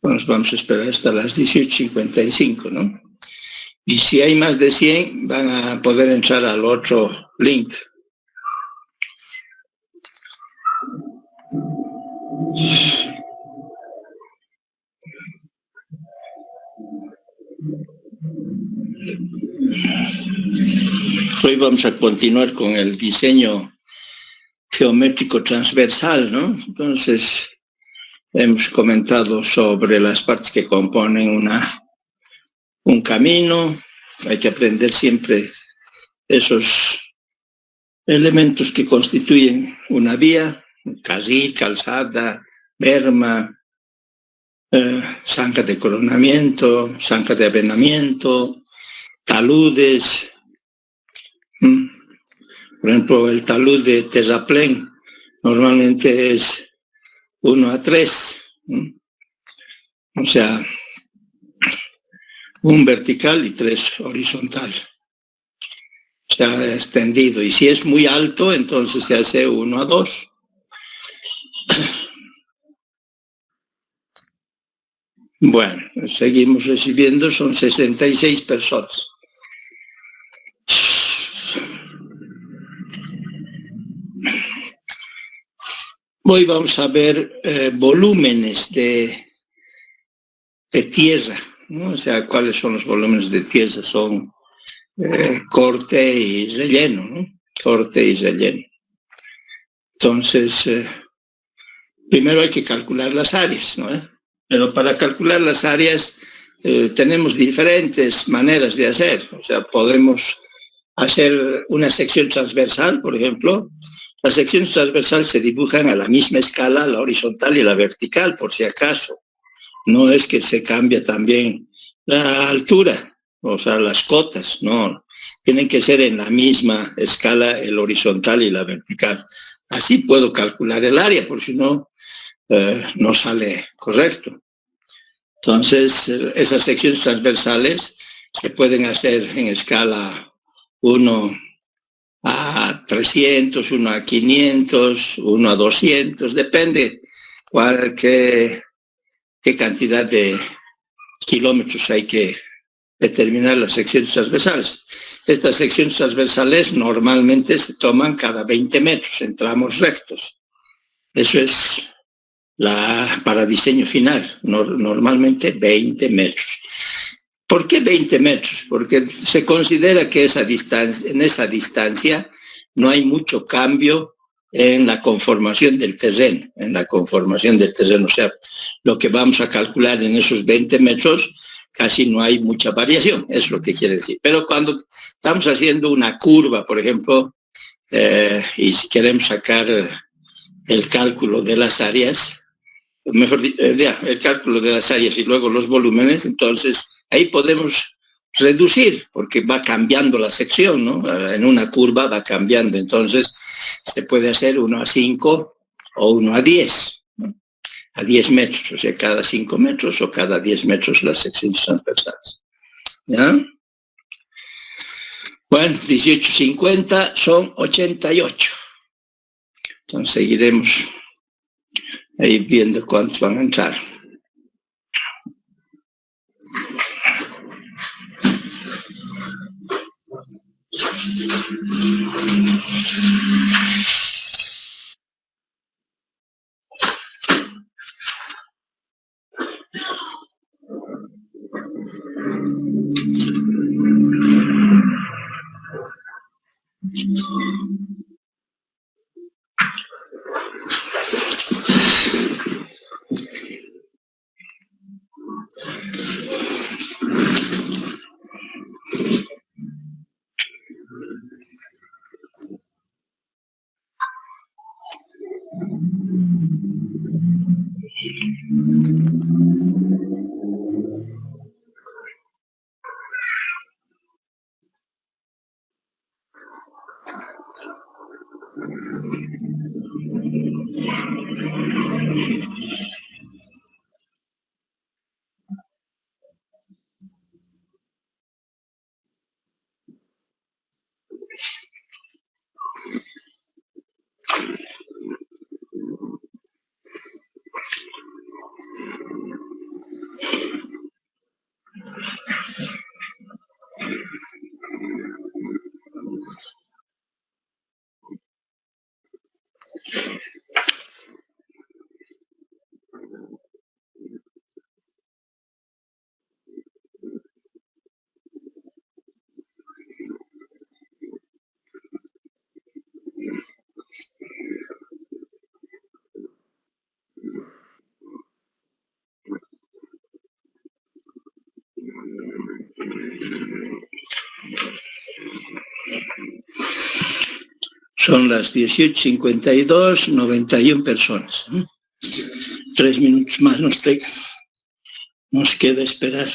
Nos vamos a esperar hasta las 18:55, ¿no? Y si hay más de 100, van a poder entrar al otro link. Hoy vamos a continuar con el diseño geométrico transversal, ¿no? Entonces, hemos comentado sobre las partes que componen un camino. Hay que aprender siempre esos elementos que constituyen una vía: carril, calzada, berma, zanja de coronamiento, zanja de avenamiento, taludes. Por ejemplo, el talud de terraplén normalmente es 1:3, o sea, un vertical y 3 horizontal. Se ha extendido, y si es muy alto, entonces se hace 1:2. Bueno, seguimos recibiendo, son 66 personas. Hoy vamos a ver volúmenes de tierra, ¿no? O sea, ¿cuáles son los volúmenes de tierra? Son corte y relleno, ¿no? Corte y relleno. Entonces, primero hay que calcular las áreas, ¿no? Pero para calcular las áreas tenemos diferentes maneras de hacer. O sea, podemos hacer una sección transversal, por ejemplo. Las secciones transversales se dibujan a la misma escala, la horizontal y la vertical, por si acaso. No es que se cambie también la altura, o sea, las cotas, no. Tienen que ser en la misma escala el horizontal y la vertical. Así puedo calcular el área, por si no, no sale correcto. Entonces, esas secciones transversales se pueden hacer en escala 1:300, 1:500, 1:200, depende qué cantidad de kilómetros hay que determinar las secciones transversales. Estas secciones transversales normalmente se toman cada 20 metros en tramos rectos. Eso es para diseño final, normalmente 20 metros. ¿Por qué 20 metros? Porque se considera que en esa distancia no hay mucho cambio en la conformación del terreno, o sea, lo que vamos a calcular en esos 20 metros casi no hay mucha variación, es lo que quiere decir. Pero cuando estamos haciendo una curva, por ejemplo, y si queremos sacar el cálculo de las áreas, el cálculo de las áreas y luego los volúmenes, entonces ahí podemos reducir, porque va cambiando la sección, ¿no? En una curva va cambiando, entonces se puede hacer 1:5 o 1:10, ¿no? A 10 metros, o sea, cada 5 metros o cada 10 metros las secciones transversales. ¿Ya? Bueno, 18:50 son 88. Entonces seguiremos ahí viendo cuántos van a entrar. Son las 18:52, 91 personas. 3 minutos más nos queda esperar.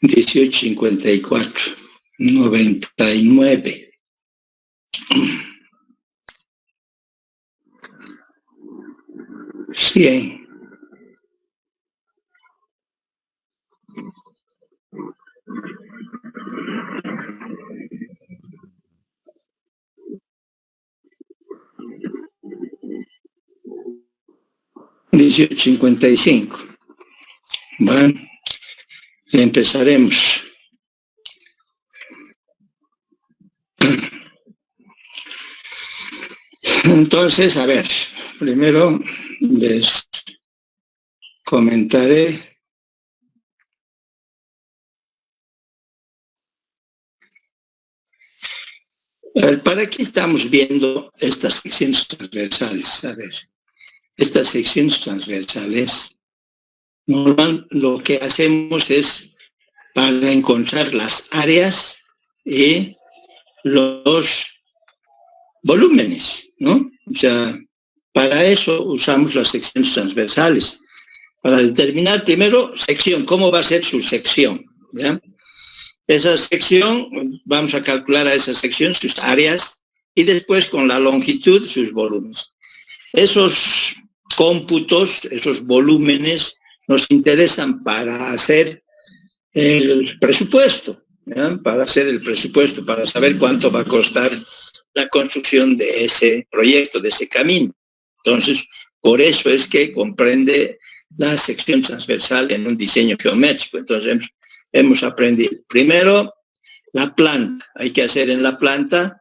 $18:54, 99. $100. $18:55. Bueno, empezaremos. Entonces, a ver, primero les comentaré ¿para qué estamos viendo estas secciones transversales? A ver, estas secciones transversales, normal, lo que hacemos es para encontrar las áreas y los volúmenes, ¿no? O sea, para eso usamos las secciones transversales, para determinar primero sección, cómo va a ser su sección, ¿ya? Esa sección, vamos a calcular a esa sección sus áreas y después con la longitud sus volúmenes. Esos cómputos, esos volúmenes nos interesan para hacer el presupuesto, ¿ya? Para hacer el presupuesto, para saber cuánto va a costar la construcción de ese proyecto, de ese camino. Entonces, por eso es que comprende la sección transversal en un diseño geométrico. Entonces, hemos aprendido primero la planta. Hay que hacer en la planta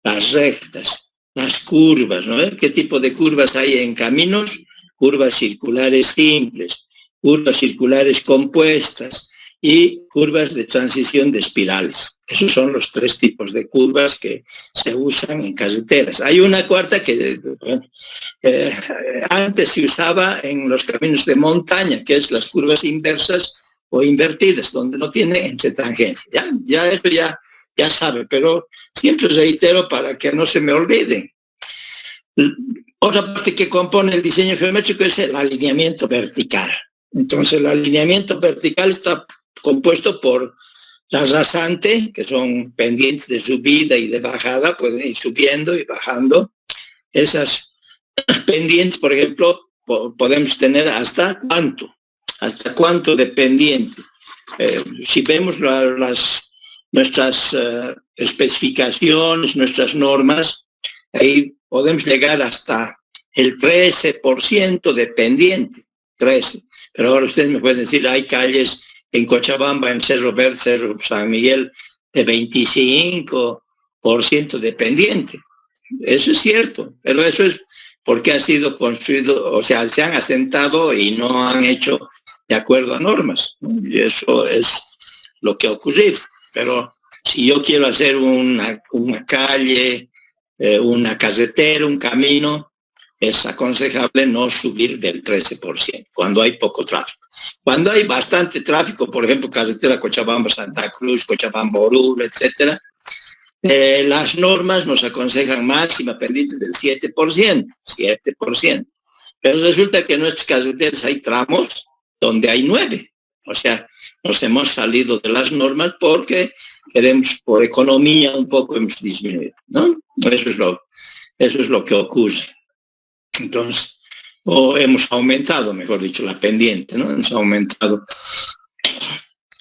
las rectas, las curvas, ¿no? ¿Qué tipo de curvas hay en caminos? Curvas circulares simples, curvas circulares compuestas y curvas de transición de espirales. Esos son los 3 tipos de curvas que se usan en carreteras. Hay una cuarta que antes se usaba en los caminos de montaña, que es las curvas inversas o invertidas, donde no tiene entretangencia. Ya eso ya sabe, pero siempre reitero para que no se me olvide. Otra parte que compone el diseño geométrico es el alineamiento vertical. Entonces el alineamiento vertical está compuesto por las rasantes, que son pendientes de subida y de bajada, pueden ir subiendo y bajando. Esas pendientes, por ejemplo, podemos tener hasta cuánto de pendiente. Si vemos nuestras especificaciones, nuestras normas, ahí podemos llegar hasta el 13% de pendiente, 13. Pero ahora usted me puede decir, hay calles en Cochabamba, en Cerro Verde, Cerro San Miguel, de 25% de pendiente. Eso es cierto, pero eso es porque ha sido construido, o sea, se han asentado y no han hecho de acuerdo a normas, ¿no? Y eso es lo que ha ocurrido. Pero si yo quiero hacer una calle, una carretera, un camino, es aconsejable no subir del 13% cuando hay poco tráfico. Cuando hay bastante tráfico, por ejemplo, carretera Cochabamba-Santa Cruz, Cochabamba-Oruro, etcétera, las normas nos aconsejan máxima pendiente del 7%. Pero resulta que en nuestras carreteras hay tramos donde hay 9%. O sea, nos hemos salido de las normas porque queremos, por economía, un poco hemos disminuido, ¿no? Eso es lo que ocurre. Entonces, o hemos aumentado, mejor dicho, la pendiente, ¿no? Hemos aumentado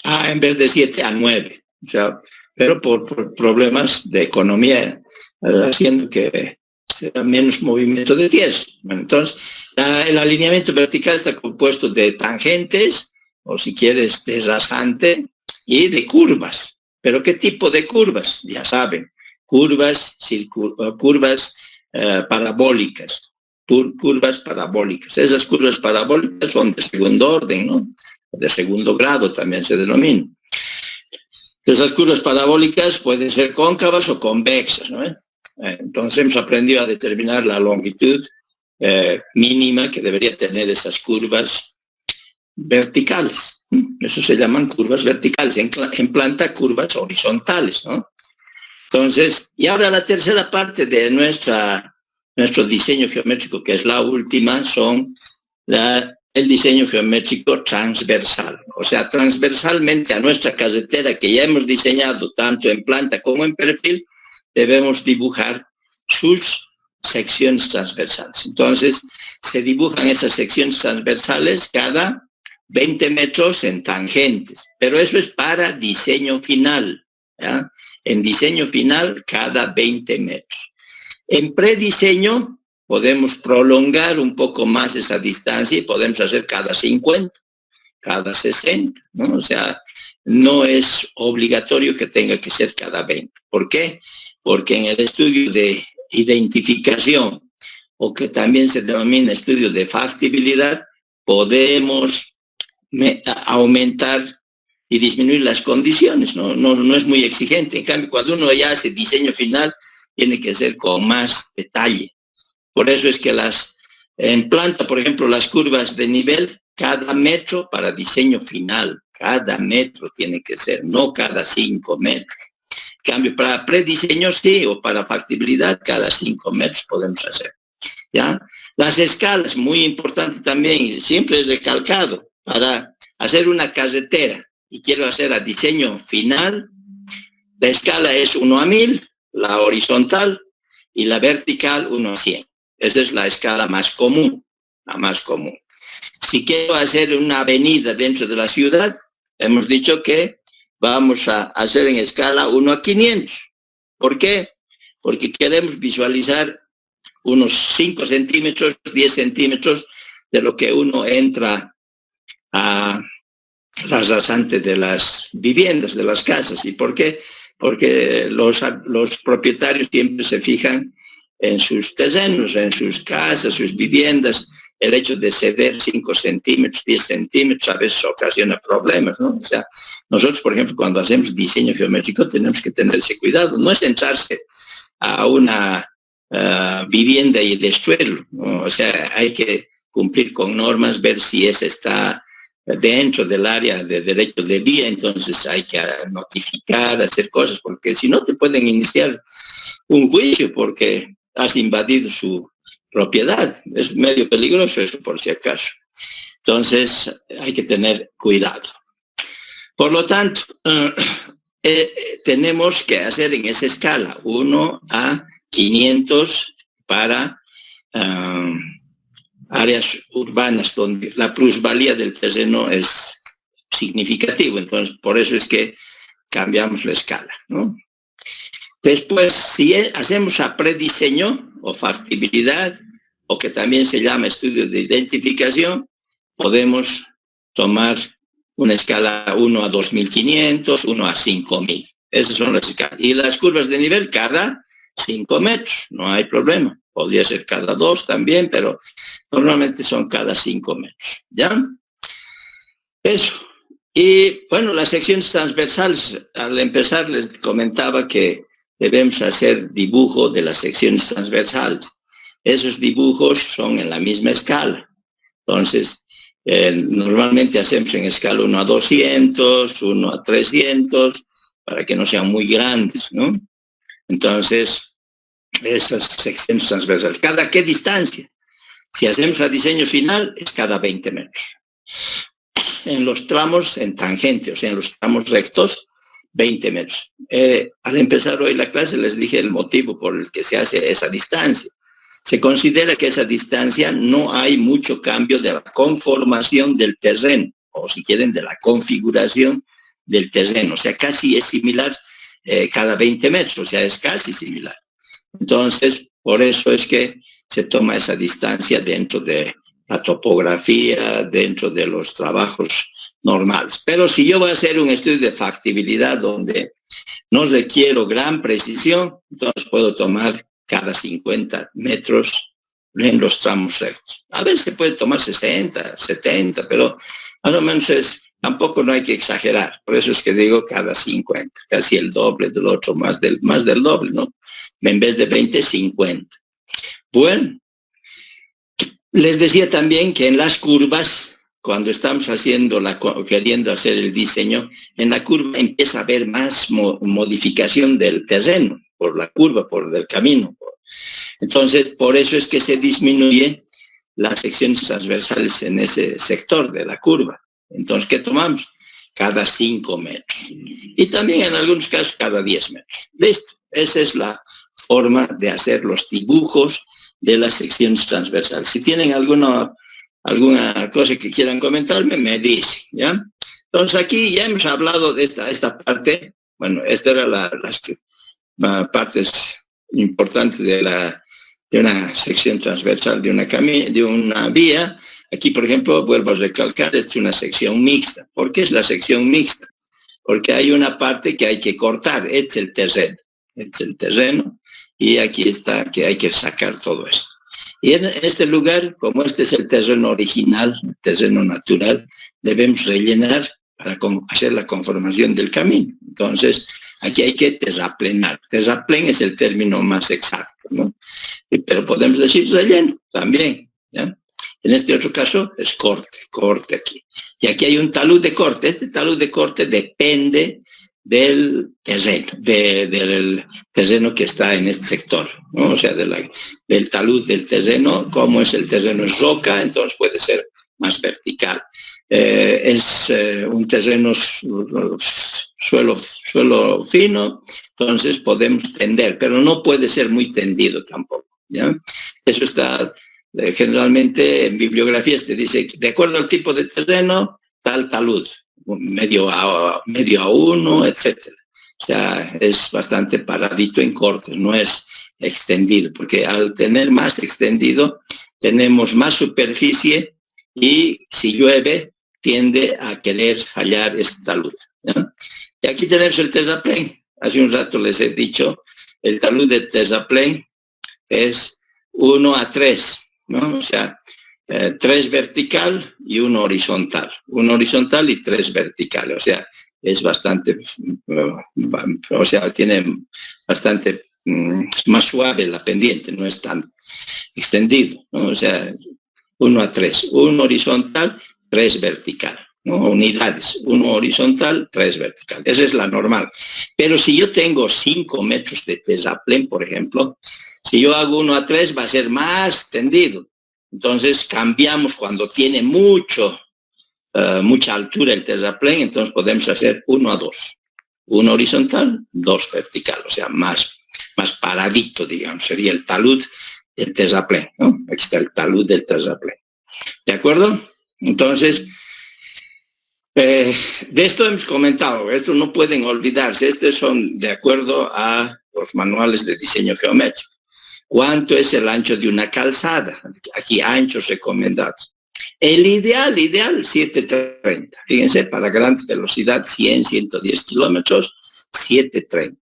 en vez de 7 a 9. O sea, pero por problemas de economía, haciendo que sea menos movimiento de tierra. Bueno, entonces, el alineamiento vertical está compuesto de tangentes, o si quieres, de rasante, y de curvas. ¿Pero qué tipo de curvas? Ya saben, curvas parabólicas. Curvas parabólicas. Esas curvas parabólicas son de segundo orden, ¿no? De segundo grado también se denomina. Esas curvas parabólicas pueden ser cóncavas o convexas, ¿no? Entonces hemos aprendido a determinar la longitud mínima que debería tener esas curvas verticales. Eso se llaman curvas verticales. En planta, curvas horizontales, ¿no? Entonces, y ahora la tercera parte de nuestro diseño geométrico, que es la última, son el diseño geométrico transversal. O sea, transversalmente a nuestra carretera que ya hemos diseñado tanto en planta como en perfil, debemos dibujar sus secciones transversales. Entonces, se dibujan esas secciones transversales cada 20 metros en tangentes. Pero eso es para diseño final, ¿ya? En diseño final, cada 20 metros. En prediseño podemos prolongar un poco más esa distancia y podemos hacer cada 50, cada 60, ¿no? O sea, no es obligatorio que tenga que ser cada 20. ¿Por qué? Porque en el estudio de identificación, o que también se denomina estudio de factibilidad, podemos aumentar y disminuir las condiciones, ¿no? No es muy exigente. En cambio, cuando uno ya hace diseño final, tiene que ser con más detalle. Por eso es que en planta, por ejemplo, las curvas de nivel, cada metro para diseño final, cada metro tiene que ser, no cada 5 metros. En cambio, para prediseño sí, o para factibilidad, cada 5 metros podemos hacer, ¿ya? Las escalas, muy importante también, siempre es recalcado, para hacer una carretera y quiero hacer a diseño final, la escala es 1:1000, la horizontal, y la vertical 1:100. Esa es la escala más común, la más común. Si quiero hacer una avenida dentro de la ciudad, hemos dicho que vamos a hacer en escala 1:500. ¿Por qué? Porque queremos visualizar unos 5 centímetros, 10 centímetros de lo que uno entra a las rasantes de las viviendas, de las casas. ¿Y por qué? Porque los propietarios siempre se fijan en sus terrenos, en sus casas, sus viviendas. El hecho de ceder 5 centímetros, 10 centímetros, a veces ocasiona problemas, ¿no? O sea, nosotros, por ejemplo, cuando hacemos diseño geométrico tenemos que tener ese cuidado. No es entrarse a una vivienda y destruirlo, ¿no? O sea, hay que cumplir con normas, ver si esa está dentro del área de derecho de vía, entonces hay que notificar, hacer cosas, porque si no te pueden iniciar un juicio porque has invadido su propiedad. Es medio peligroso eso, por si acaso. Entonces, hay que tener cuidado. Por lo tanto, tenemos que hacer en esa escala 1 a 500 para áreas urbanas donde la plusvalía del terreno es significativo. Entonces, por eso es que cambiamos la escala, ¿no? Después, si hacemos a prediseño o factibilidad, o que también se llama estudio de identificación, podemos tomar una escala 1 a 2.500, 1 a 5.000. Esas son las escalas. Y las curvas de nivel cada 5 metros, no hay problema. Podría ser cada 2 también, pero normalmente son cada 5 metros. ¿Ya? Eso. Y bueno, las secciones transversales, al empezar les comentaba que debemos hacer dibujo de las secciones transversales. Esos dibujos son en la misma escala. Entonces, normalmente hacemos en escala 1 a 200, 1 a 300, para que no sean muy grandes, ¿no? Entonces, esas secciones transversales. ¿Cada qué distancia? Si hacemos a diseño final, es cada 20 metros. En los tramos en tangente, o sea, en los tramos rectos, 20 metros. Al empezar hoy la clase les dije el motivo por el que se hace esa distancia. Se considera que esa distancia no hay mucho cambio de la conformación del terreno, o si quieren, de la configuración del terreno. O sea, casi es similar cada 20 metros, o sea, es casi similar. Entonces, por eso es que se toma esa distancia dentro de la topografía, dentro de los trabajos normales. Pero si yo voy a hacer un estudio de factibilidad donde no requiero gran precisión, entonces puedo tomar cada 50 metros en los tramos rectos. A veces se puede tomar 60, 70, pero más o menos tampoco no hay que exagerar. Por eso es que digo cada 50, casi el doble del otro, más del doble, ¿no? En vez de 20, 50. Bueno, les decía también que en las curvas, cuando estamos queriendo hacer el diseño, en la curva empieza a haber más modificación del terreno, por la curva, por el camino. Entonces, por eso es que se disminuye las secciones transversales en ese sector de la curva. Entonces, ¿qué tomamos? Cada 5 metros. Y también en algunos casos cada 10 metros. Listo. Esa es la forma de hacer los dibujos de las secciones transversales. Si tienen alguna cosa que quieran comentarme, me dicen, ¿ya? Entonces, aquí ya hemos hablado de esta parte. Bueno, esta era las partes importantes de una sección transversal de una vía. Aquí, por ejemplo, vuelvo a recalcar, es una sección mixta. ¿Por qué es la sección mixta? Porque hay una parte que hay que cortar, es el terreno, y aquí está que hay que sacar todo esto. Y en este lugar, como este es el terreno original, el terreno natural, debemos rellenar para hacer la conformación del camino. Entonces, aquí hay que terraplenar. Terraplén es el término más exacto, ¿no? Pero podemos decir relleno también, ¿ya? En este otro caso es corte aquí. Y aquí hay un talud de corte. Este talud de corte depende del terreno, del terreno que está en este sector, ¿no? O sea, del talud del terreno. Como es el terreno es roca, entonces puede ser más vertical. Es un terreno suelo fino, entonces podemos tender, pero no puede ser muy tendido tampoco, ¿ya? Eso está generalmente en bibliografías te dice, de acuerdo al tipo de terreno, tal talud, medio a 1, etcétera. O sea, es bastante paradito en corte, no es extendido, porque al tener más extendido, tenemos más superficie y si llueve, tiende a querer fallar este talud, ¿ya? Y aquí tenemos el terraplén. Hace un rato les he dicho, el talud de terraplén es 1 a 3, ¿no? O sea, 3 vertical y 1 horizontal. 1 horizontal y 3 verticales. O sea, es bastante, o sea, tiene bastante más suave la pendiente, no es tan extendido, ¿no? O sea, 1 a 3. 1 horizontal, 3 vertical, ¿no? Unidades, 1 horizontal, 3 vertical. Esa es la normal. Pero si yo tengo 5 metros de terraplén, por ejemplo, si yo hago 1 a 3 va a ser más tendido. Entonces cambiamos cuando tiene mucha altura el terraplén, entonces podemos hacer 1 a 2. 1 horizontal, 2 vertical, o sea, más paradito, digamos, sería el talud del terraplén, ¿no? Aquí está el talud del terraplén. ¿De acuerdo? Entonces, de esto hemos comentado, esto no pueden olvidarse, estos son de acuerdo a los manuales de diseño geométrico. ¿Cuánto es el ancho de una calzada? Aquí anchos recomendados. El ideal, 730. Fíjense, para gran velocidad, 100, 110 kilómetros, 730.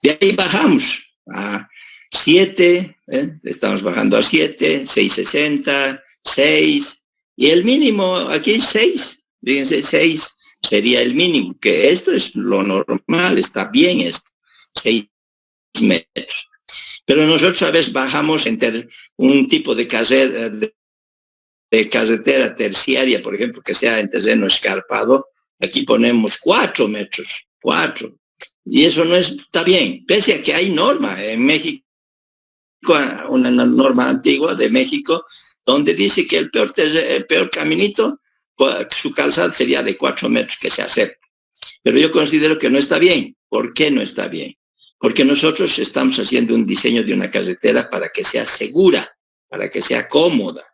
De ahí bajamos a 7, estamos bajando a 7, 660, 6, y el mínimo aquí es 6. Fíjense, 6 sería el mínimo, que esto es lo normal, está bien esto, 6 metros. Pero nosotros a veces bajamos entre un tipo de carretera terciaria, por ejemplo, que sea en terreno escarpado, aquí ponemos 4 metros, 4. Y eso no está bien, pese a que hay norma en México, una norma antigua de México, donde dice que el peor caminito, su calzada sería de 4 metros, que se acepta. Pero yo considero que no está bien. ¿Por qué no está bien? Porque nosotros estamos haciendo un diseño de una carretera para que sea segura, para que sea cómoda.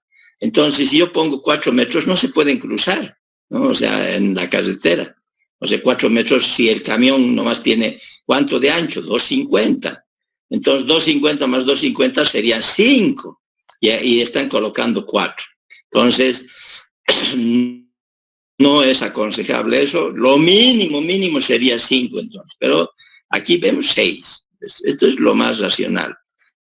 Entonces, si yo pongo 4 metros, no se pueden cruzar, ¿no? O sea, en la carretera. O sea, 4 metros, si el camión nomás tiene, ¿cuánto de ancho? 250. Entonces, 250 más 250 serían 5. Y están colocando 4. Entonces, no es aconsejable eso. Lo mínimo sería 5 entonces. Pero aquí vemos 6. Esto es lo más racional.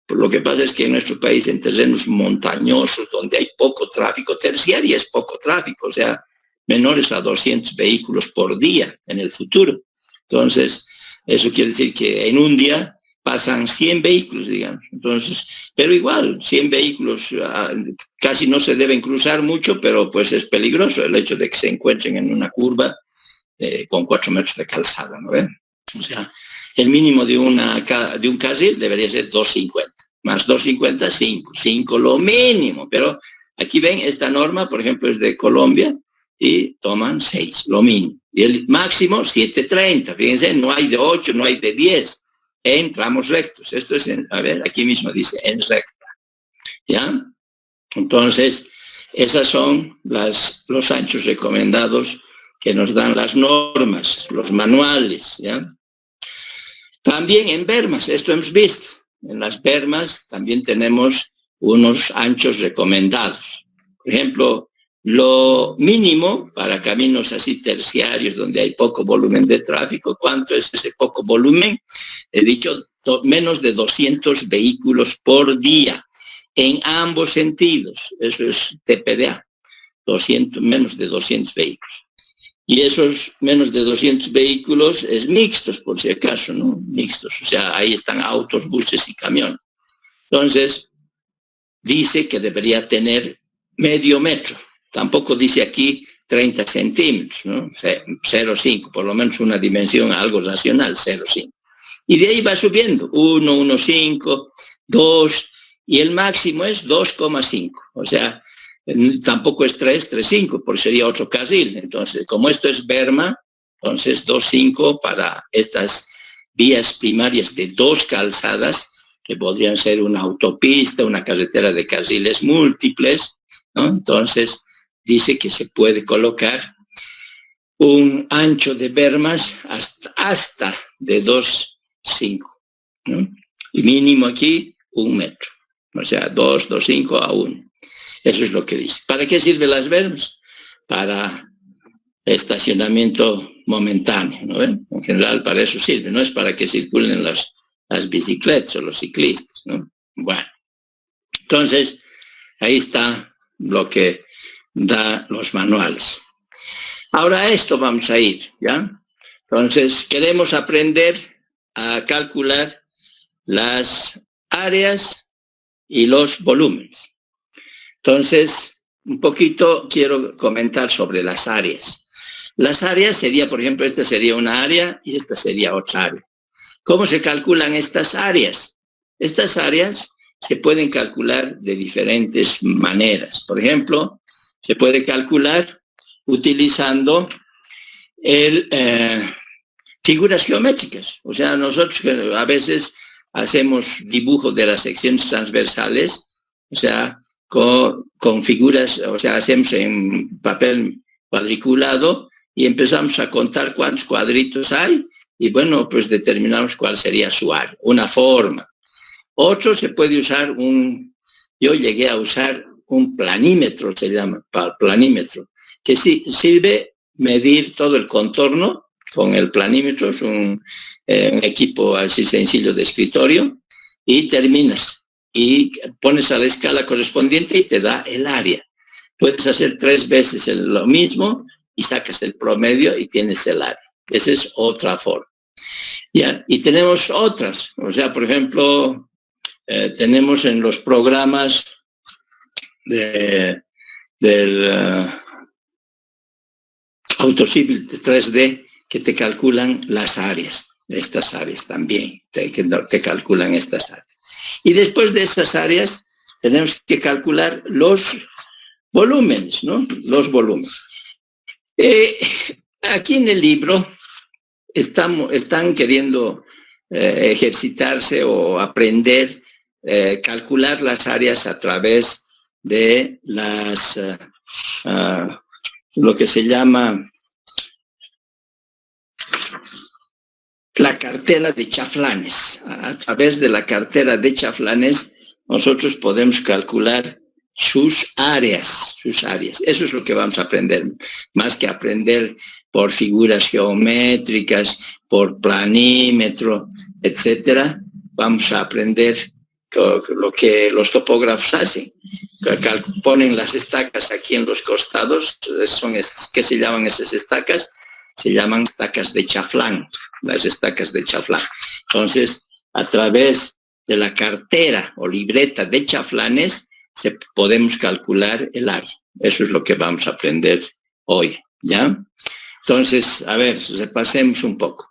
Lo que pasa es que en nuestro país, en terrenos montañosos, donde hay poco tráfico, terciaria es poco tráfico, o sea, menores a 200 vehículos por día en el futuro. Entonces, eso quiere decir que en un día pasan 100 vehículos, digamos. Entonces, pero igual, 100 vehículos casi no se deben cruzar mucho, pero pues es peligroso el hecho de que se encuentren en una curva con 4 metros de calzada, ¿no ven? O sea, el mínimo de un carril debería ser 250. Más 250, 5. 5 lo mínimo. Pero aquí ven, esta norma, por ejemplo, es de Colombia y toman 6, lo mínimo. Y el máximo, 730. Fíjense, no hay de 8, no hay de 10. En tramos rectos. Esto es, a ver, aquí mismo dice, en recta. ¿Ya? Entonces, esas son los anchos recomendados que nos dan las normas, los manuales, ¿ya? También en bermas, esto hemos visto. En las bermas también tenemos unos anchos recomendados. Por ejemplo, lo mínimo para caminos así terciarios donde hay poco volumen de tráfico, ¿cuánto es ese poco volumen? He dicho menos de 200 vehículos por día en ambos sentidos. Eso es TPDA, menos de 200 vehículos. Y esos menos de 200 vehículos es mixtos, por si acaso, ¿no? Mixtos, o sea, ahí están autos, buses y camiones. Entonces, dice que debería tener medio metro. Tampoco dice aquí 30 centímetros, ¿no? 0,5, por lo menos una dimensión algo racional, 0,5. Y de ahí va subiendo, 1, 1,5, 2, y el máximo es 2,5, o sea, tampoco es 3,5, porque sería otro carril. Entonces, como esto es berma, entonces 2,5 para estas vías primarias de 2 calzadas, que podrían ser una autopista, una carretera de carriles múltiples, ¿no? Entonces, dice que se puede colocar un ancho de bermas hasta de 2,5, ¿no? Y mínimo aquí 1 metro, o sea, 2,5 a 1. Eso es lo que dice. ¿Para qué sirven las bermas? Para estacionamiento momentáneo, ¿no ven? En general para eso sirve, no es para que circulen las bicicletas o los ciclistas, ¿no? Bueno, entonces ahí está lo que da los manuales. Ahora a esto vamos a ir, ¿ya? Entonces queremos aprender a calcular las áreas y los volúmenes. Entonces, un poquito quiero comentar sobre las áreas. Las áreas sería, por ejemplo, esta sería una área y esta sería otra área. ¿Cómo se calculan estas áreas? Estas áreas se pueden calcular de diferentes maneras. Por ejemplo, se puede calcular utilizando figuras geométricas. O sea, nosotros a veces hacemos dibujos de las secciones transversales, o sea, con figuras, o sea, hacemos en papel cuadriculado y empezamos a contar cuántos cuadritos hay y bueno, pues determinamos cuál sería su área, una forma. Otro se puede usar yo llegué a usar un planímetro, se llama, planímetro, que sí sirve medir todo el contorno con el planímetro, es un equipo así sencillo de escritorio, y terminas y pones a la escala correspondiente y te da el área. Puedes hacer 3 veces lo mismo y sacas el promedio y tienes el área. Esa es otra forma. ¿Ya? Y tenemos otras, o sea, por ejemplo, tenemos en los programas del AutoCivil 3D que te calculan las áreas, estas áreas también, te calculan estas áreas. Y después de esas áreas tenemos que calcular los volúmenes, ¿no? Los volúmenes. Aquí en el libro están queriendo ejercitarse o aprender, calcular las áreas a través de lo que se llama la cartera de chaflanes. A través de la cartera de chaflanes nosotros podemos calcular sus áreas. Eso es lo que vamos a aprender, más que aprender por figuras geométricas, por planímetro, etcétera. Vamos a aprender lo que los topógrafos hacen. Ponen las estacas aquí en los costados. ¿Qué se llaman esas estacas? Se llaman estacas de chaflán, las estacas de chaflán. Entonces, a través de la cartera o libreta de chaflanes, podemos calcular el área. Eso es lo que vamos a aprender hoy, ¿ya? Entonces, a ver, repasemos un poco.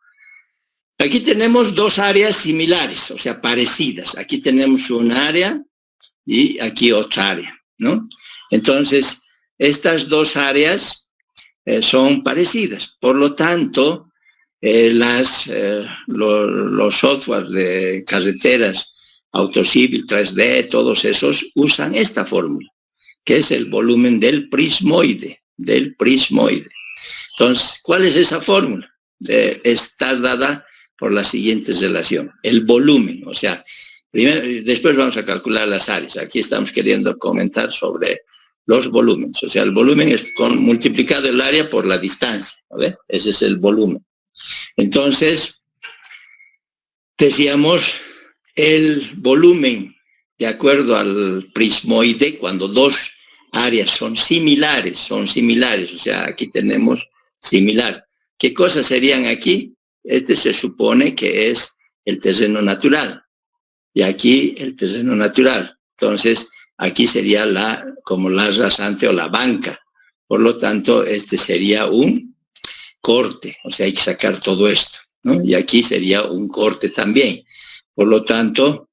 Aquí tenemos 2 áreas similares, o sea, parecidas. Aquí tenemos un área y aquí otra área, ¿no? Entonces, estas 2 áreas son parecidas. Por lo tanto, los softwares de carreteras, AutoCivil 3D, todos esos usan esta fórmula, que es el volumen del prismoide. Entonces, ¿cuál es esa fórmula? Está dada por la siguiente relación. El volumen, o sea, después vamos a calcular las áreas. Aquí estamos queriendo comentar sobre los volúmenes. O sea, el volumen es multiplicado el área por la distancia. ¿Ve? Ese es el volumen. Entonces, decíamos, el volumen, de acuerdo al prismoide, cuando 2 áreas son similares, o sea, aquí tenemos similar. ¿Qué cosas serían aquí? Este se supone que es el terreno natural, y aquí el terreno natural. Entonces, aquí sería como la rasante o la banca. Por lo tanto, este sería un corte, o sea, hay que sacar todo esto, ¿no? Y aquí sería un corte también. Por lo tanto,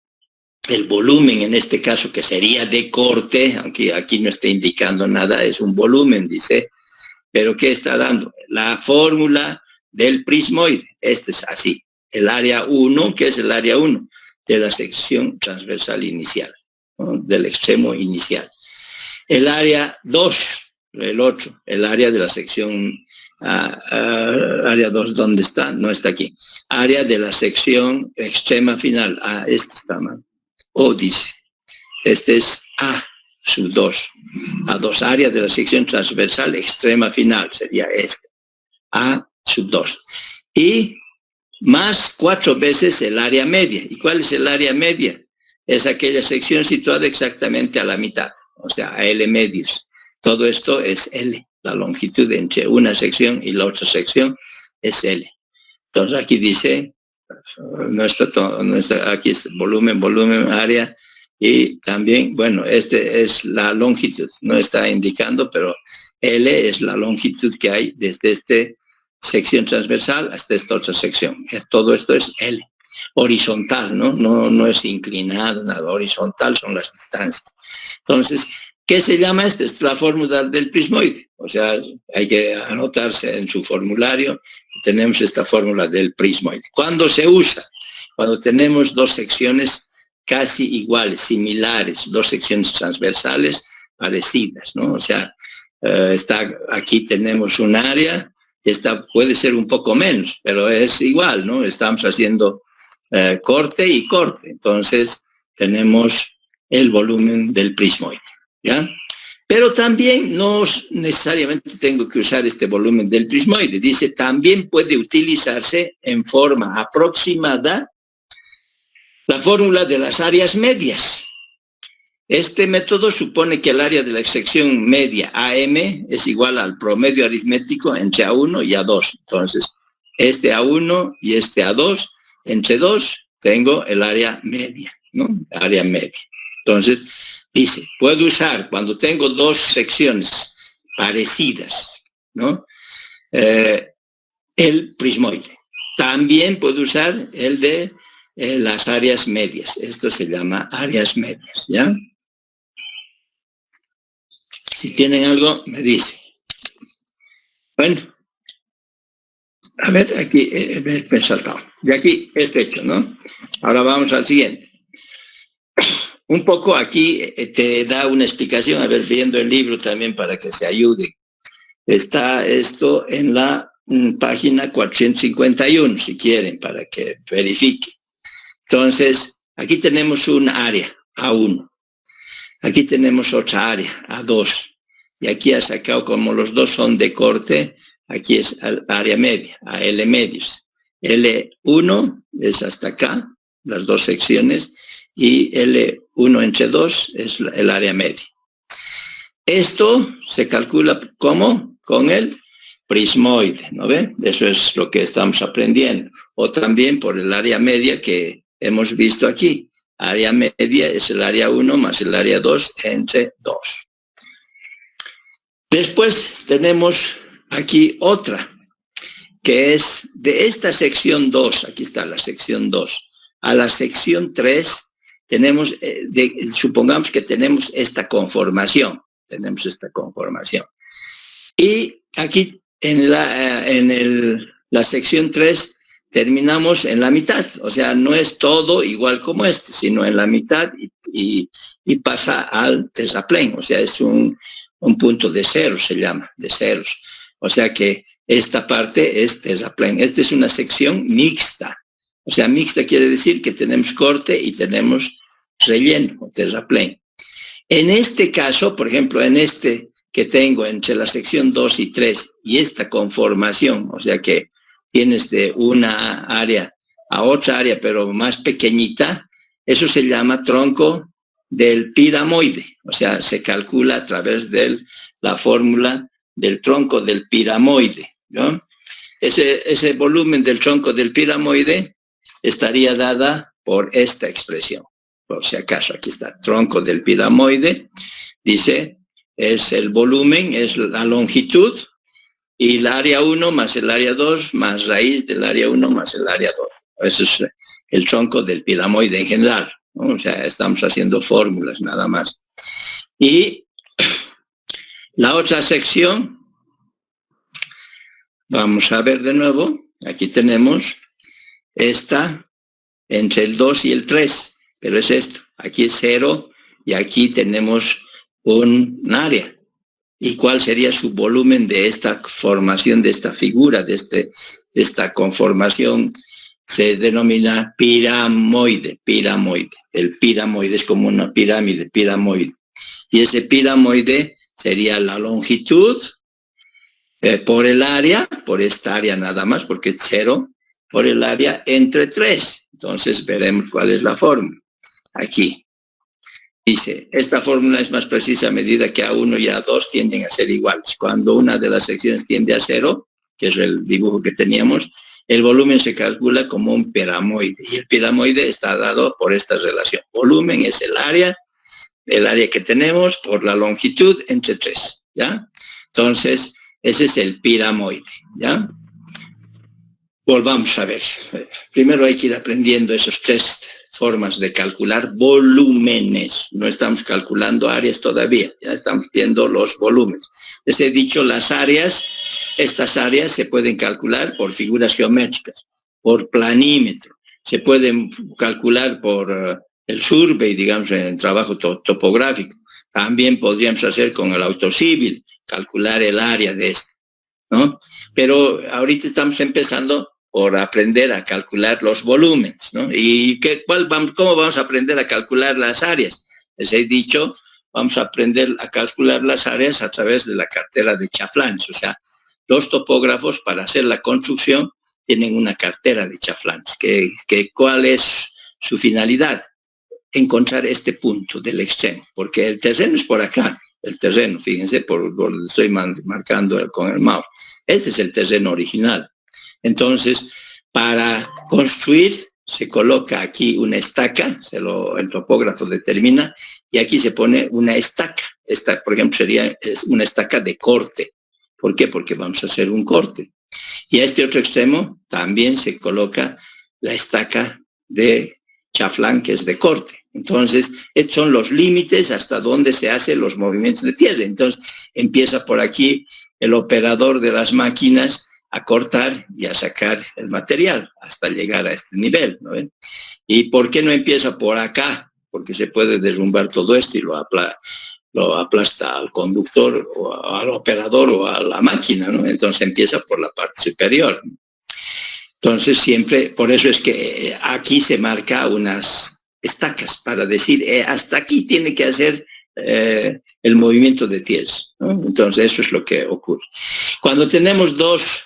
el volumen en este caso, que sería de corte, aunque aquí no está indicando nada, es un volumen, dice, pero ¿qué está dando? La fórmula del prismoide. Este es así. El área 1, ¿qué es el área 1? De la sección transversal inicial, ¿no? Del extremo inicial. El área 2, el otro, el área de la sección, área 2, ¿dónde está? No está aquí. Área de la sección extrema final. Este está mal. Dice, este es A sub 2. A2, área de la sección transversal extrema final, sería este. A sub 2. Y más 4 veces el área media. ¿Y cuál es el área media? Es aquella sección situada exactamente a la mitad, o sea, a L medios. Todo esto es L, la longitud entre una sección y la otra sección es L. Entonces aquí dice, aquí es volumen, área, y también, bueno, este es la longitud, no está indicando, pero L es la longitud que hay desde esta sección transversal hasta esta otra sección. Todo esto es L. horizontal, ¿no? No es inclinado, nada, horizontal son las distancias. Entonces, ¿qué se llama esto? Esta es la fórmula del prismoide. O sea, hay que anotarse en su formulario. Tenemos esta fórmula del prismoide. ¿Cuándo se usa? Cuando tenemos dos secciones casi iguales, similares, dos secciones transversales parecidas, ¿no? O sea, aquí tenemos un área, esta puede ser un poco menos, pero es igual, ¿no? Estamos haciendo corte y corte. Entonces, tenemos el volumen del prismoide, ¿ya? Pero también no necesariamente tengo que usar este volumen del prismoide. Dice, también puede utilizarse en forma aproximada la fórmula de las áreas medias. Este método supone que el área de la sección media AM es igual al promedio aritmético entre A1 y A2. Entonces, este A1 y este A2, entre 2 tengo el área media, ¿no? Área media. Entonces, dice, puedo usar cuando tengo dos secciones parecidas, ¿no? El prismoide. También puedo usar el de las áreas medias. Esto se llama áreas medias, ¿ya? Si tienen algo, me dicen. Bueno, a ver, aquí me he saltado. De aquí este hecho, ¿no? Ahora vamos al siguiente. Un poco aquí te da una explicación, a ver, viendo el libro también para que se ayude. Está esto en la página 451, si quieren, para que verifique. Entonces, aquí tenemos un área, A1. Aquí tenemos otra área, A2. Y aquí ha sacado, como los dos son de corte, aquí es área media, AL medios. L1 es hasta acá, las dos secciones, y L1 entre 2 es el área media. Esto se calcula ¿cómo? Con el prismoide, ¿no ve? Eso es lo que estamos aprendiendo. O también por el área media que hemos visto aquí. Área media es el área 1 más el área 2 entre 2. Después tenemos aquí otra, que es de esta sección 2, aquí está la sección 2, a la sección 3, tenemos, supongamos que tenemos esta conformación, Y aquí en la sección 3 terminamos en la mitad, o sea, no es todo igual como este, sino en la mitad y pasa al terraplén, o sea, es un punto de cero, se llama, de ceros. O sea que esta parte es terraplén. Esta es una sección mixta. O sea, mixta quiere decir que tenemos corte y tenemos relleno, o terraplén. En este caso, por ejemplo, en este que tengo entre la sección 2 y 3 y esta conformación, o sea que tienes de una área a otra área, pero más pequeñita, eso se llama tronco del piramoide, o sea, se calcula a través de la fórmula del tronco del piramoide, ¿no? Ese volumen del tronco del piramoide estaría dada por esta expresión, por si acaso, aquí está, tronco del piramoide, dice, es el volumen, es la longitud, y el área 1 más el área 2 más raíz del área 1 más el área 2. Eso es el tronco del piramoide en general, ¿no? O sea, estamos haciendo fórmulas nada más. Y la otra sección, vamos a ver de nuevo, aquí tenemos esta entre el 2 y el 3, pero es esto, aquí es 0 y aquí tenemos un área. ¿Y cuál sería su volumen de esta formación, de esta figura, de esta conformación? Se denomina piramoide. El piramoide es como una pirámide, piramoide. Y ese piramoide sería la longitud por el área, por esta área nada más, porque es 0, por el área entre 3. Entonces veremos cuál es la fórmula. Aquí. Dice, esta fórmula es más precisa a medida que A1 y A2 tienden a ser iguales. Cuando una de las secciones tiende a 0, que es el dibujo que teníamos, el volumen se calcula como un piramoide. Y el piramoide está dado por esta relación. Volumen es el área que tenemos por la longitud entre 3, ¿ya? Entonces, ese es el piramoide, ¿ya? Volvamos a ver. Primero hay que ir aprendiendo esas tres formas de calcular volúmenes. No estamos calculando áreas todavía, ya estamos viendo los volúmenes. Les he dicho las áreas, estas áreas se pueden calcular por figuras geométricas, por planímetro, se pueden calcular por el survey, digamos, en el trabajo topográfico. También podríamos hacer con el autocivil, calcular el área de esto, ¿no? Pero ahorita estamos empezando por aprender a calcular los volúmenes, ¿no? ¿Y cómo vamos a aprender a calcular las áreas? Les he dicho, vamos a aprender a calcular las áreas a través de la cartera de chaflanes. O sea, los topógrafos para hacer la construcción tienen una cartera de chaflanes. ¿Cuál es su finalidad? Encontrar este punto del extremo, porque el terreno es por acá, el terreno, fíjense, por donde estoy marcando con el mouse. Este es el terreno original. Entonces, para construir, se coloca aquí una estaca, el topógrafo determina, y aquí se pone una estaca. Esta, por ejemplo, sería una estaca de corte. ¿Por qué? Porque vamos a hacer un corte. Y a este otro extremo también se coloca la estaca de chaflán, que es de corte. Entonces, estos son los límites hasta donde se hacen los movimientos de tierra. Entonces, empieza por aquí el operador de las máquinas a cortar y a sacar el material hasta llegar a este nivel, ¿no? ¿Y por qué no empieza por acá? Porque se puede derrumbar todo esto y lo aplasta al conductor o al operador o a la máquina, ¿no? Entonces empieza por la parte superior. Entonces siempre, por eso es que aquí se marca unas estacas para decir, hasta aquí tiene que hacer el movimiento de tierra, ¿no? Entonces eso es lo que ocurre. Cuando tenemos dos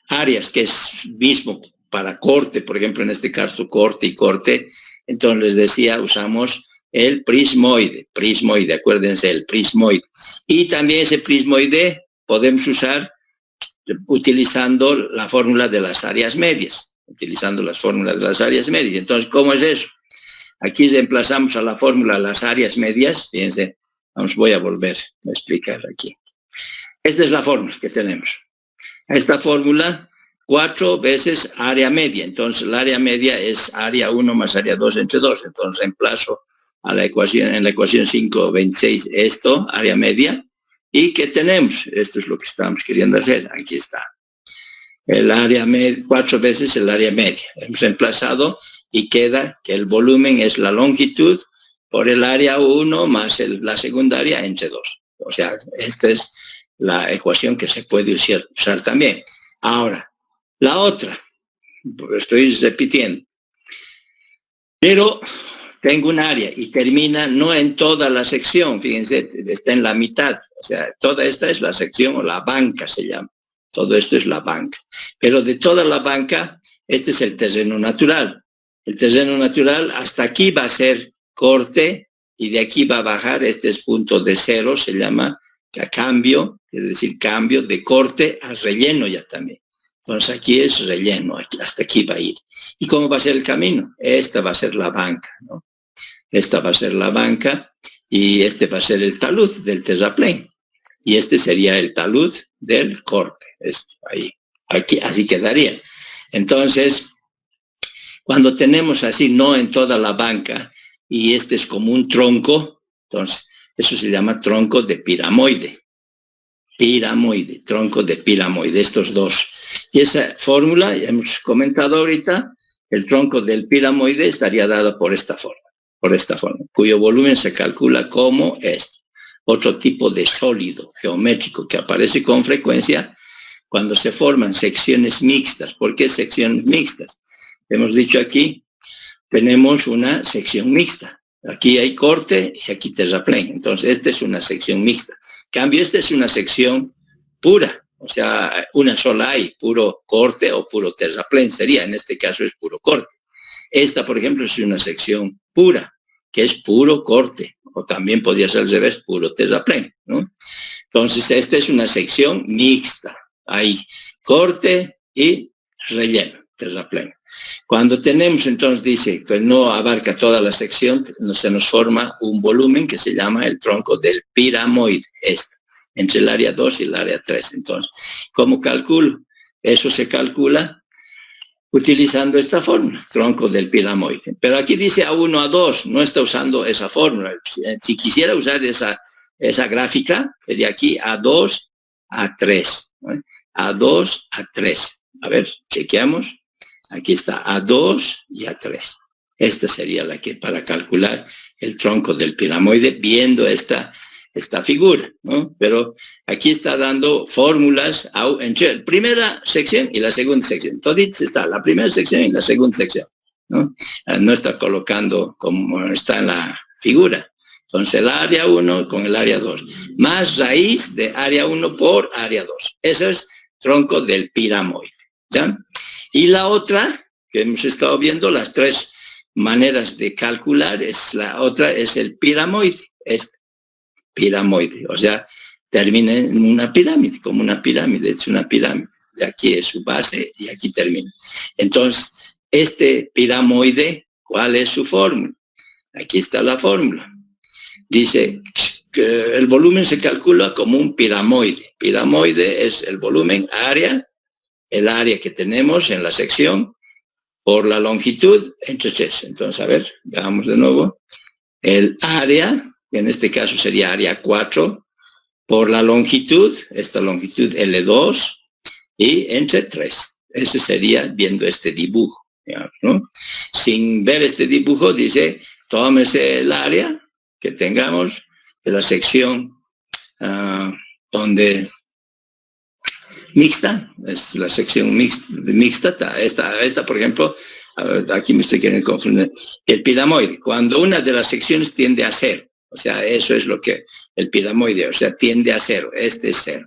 áreas, que es mismo para corte, por ejemplo, en este caso corte y corte, entonces les decía, usamos el prismoide, acuérdense, el prismoide. Y también ese prismoide podemos usar utilizando la fórmula de las áreas medias, Entonces, ¿cómo es eso? Aquí reemplazamos a la fórmula las áreas medias, fíjense, voy a volver a explicar aquí. Esta es la fórmula que tenemos. Esta fórmula, 4 veces área media. Entonces, la área media es área 1 más área 2 entre 2. Entonces, reemplazo a la ecuación, en la ecuación 526, esto, área media. ¿Y qué tenemos? Esto es lo que estamos queriendo hacer. Aquí está. El área media, 4 veces el área media. Hemos reemplazado y queda que el volumen es la longitud por el área 1 más la segunda área entre 2. O sea, esta es la ecuación que se puede usar también. Ahora, la otra, estoy repitiendo, pero tengo un área y termina no en toda la sección, fíjense, está en la mitad, o sea, toda esta es la sección o la banca se llama, todo esto es la banca, pero de toda la banca, este es el terreno natural. El terreno natural hasta aquí va a ser corte y de aquí va a bajar, este es punto de cero, se llama cambio, es decir, cambio de corte a relleno ya también. Entonces aquí es relleno, hasta aquí va a ir. ¿Y cómo va a ser el camino? Esta va a ser la banca, ¿no? Esta va a ser la banca y este va a ser el talud del terraplén. Y este sería el talud del corte. Esto, ahí, aquí, así quedaría. Entonces, cuando tenemos así, no en toda la banca, y este es como un tronco, entonces, eso se llama tronco de piramoide. Tronco de piramoide, estos dos. Y esa fórmula, ya hemos comentado ahorita, el tronco del piramoide estaría dado por esta forma, cuyo volumen se calcula como esto. Otro tipo de sólido geométrico que aparece con frecuencia cuando se forman secciones mixtas. ¿Por qué secciones mixtas? Hemos dicho aquí, tenemos una sección mixta. Aquí hay corte y aquí terraplén. Entonces, esta es una sección mixta. En cambio, esta es una sección pura. O sea, una sola hay, puro corte o puro terraplén sería. En este caso es puro corte. Esta, por ejemplo, es una sección pura, que es puro corte. O también podría ser al revés, puro terraplén, ¿no? Entonces, esta es una sección mixta. Hay corte y relleno, terraplén. Cuando tenemos, entonces, dice que no abarca toda la sección, se nos forma un volumen que se llama el tronco del piramoide, entre el área 2 y el área 3. Entonces, ¿cómo calculo? Eso se calcula utilizando esta fórmula, tronco del pilamoide. Pero aquí dice A1, A2, no está usando esa fórmula. Si quisiera usar esa gráfica, sería aquí A2, A3. ¿no? A2, A3. A ver, chequeamos. Aquí está A2 y A3. Esta sería la que para calcular el tronco del pilamoide viendo esta figura, ¿no? Pero aquí está dando fórmulas entre la primera sección y la segunda sección. Todito está la primera sección y la segunda sección, ¿no? No está colocando como está en la figura. Entonces el área 1 con el área 2, más raíz de área 1 por área 2. Ese es tronco del pilamoide, ¿ya? Y la otra, que hemos estado viendo, las tres maneras de calcular, la otra es el pilamoide, pilamoide, o sea, termina en una pirámide, como una pirámide, es una pirámide. De aquí es su base y aquí termina. Entonces, este pilamoide, ¿cuál es su fórmula? Aquí está la fórmula. Dice que el volumen se calcula como un pilamoide. Pilamoide es el volumen área, el área que tenemos en la sección, por la longitud entre 3. Entonces, a ver, veamos de nuevo. El área, en este caso sería área 4, por la longitud, esta longitud L2, y entre 3. Ese sería viendo este dibujo, ¿no? Sin ver este dibujo, dice, tómese el área que tengamos de la sección donde mixta, es la sección mixta, esta por ejemplo, aquí me estoy queriendo confundir, el pilamoide, cuando una de las secciones tiende a 0, o sea, eso es lo que el pilamoide, o sea, tiende a 0, este es 0,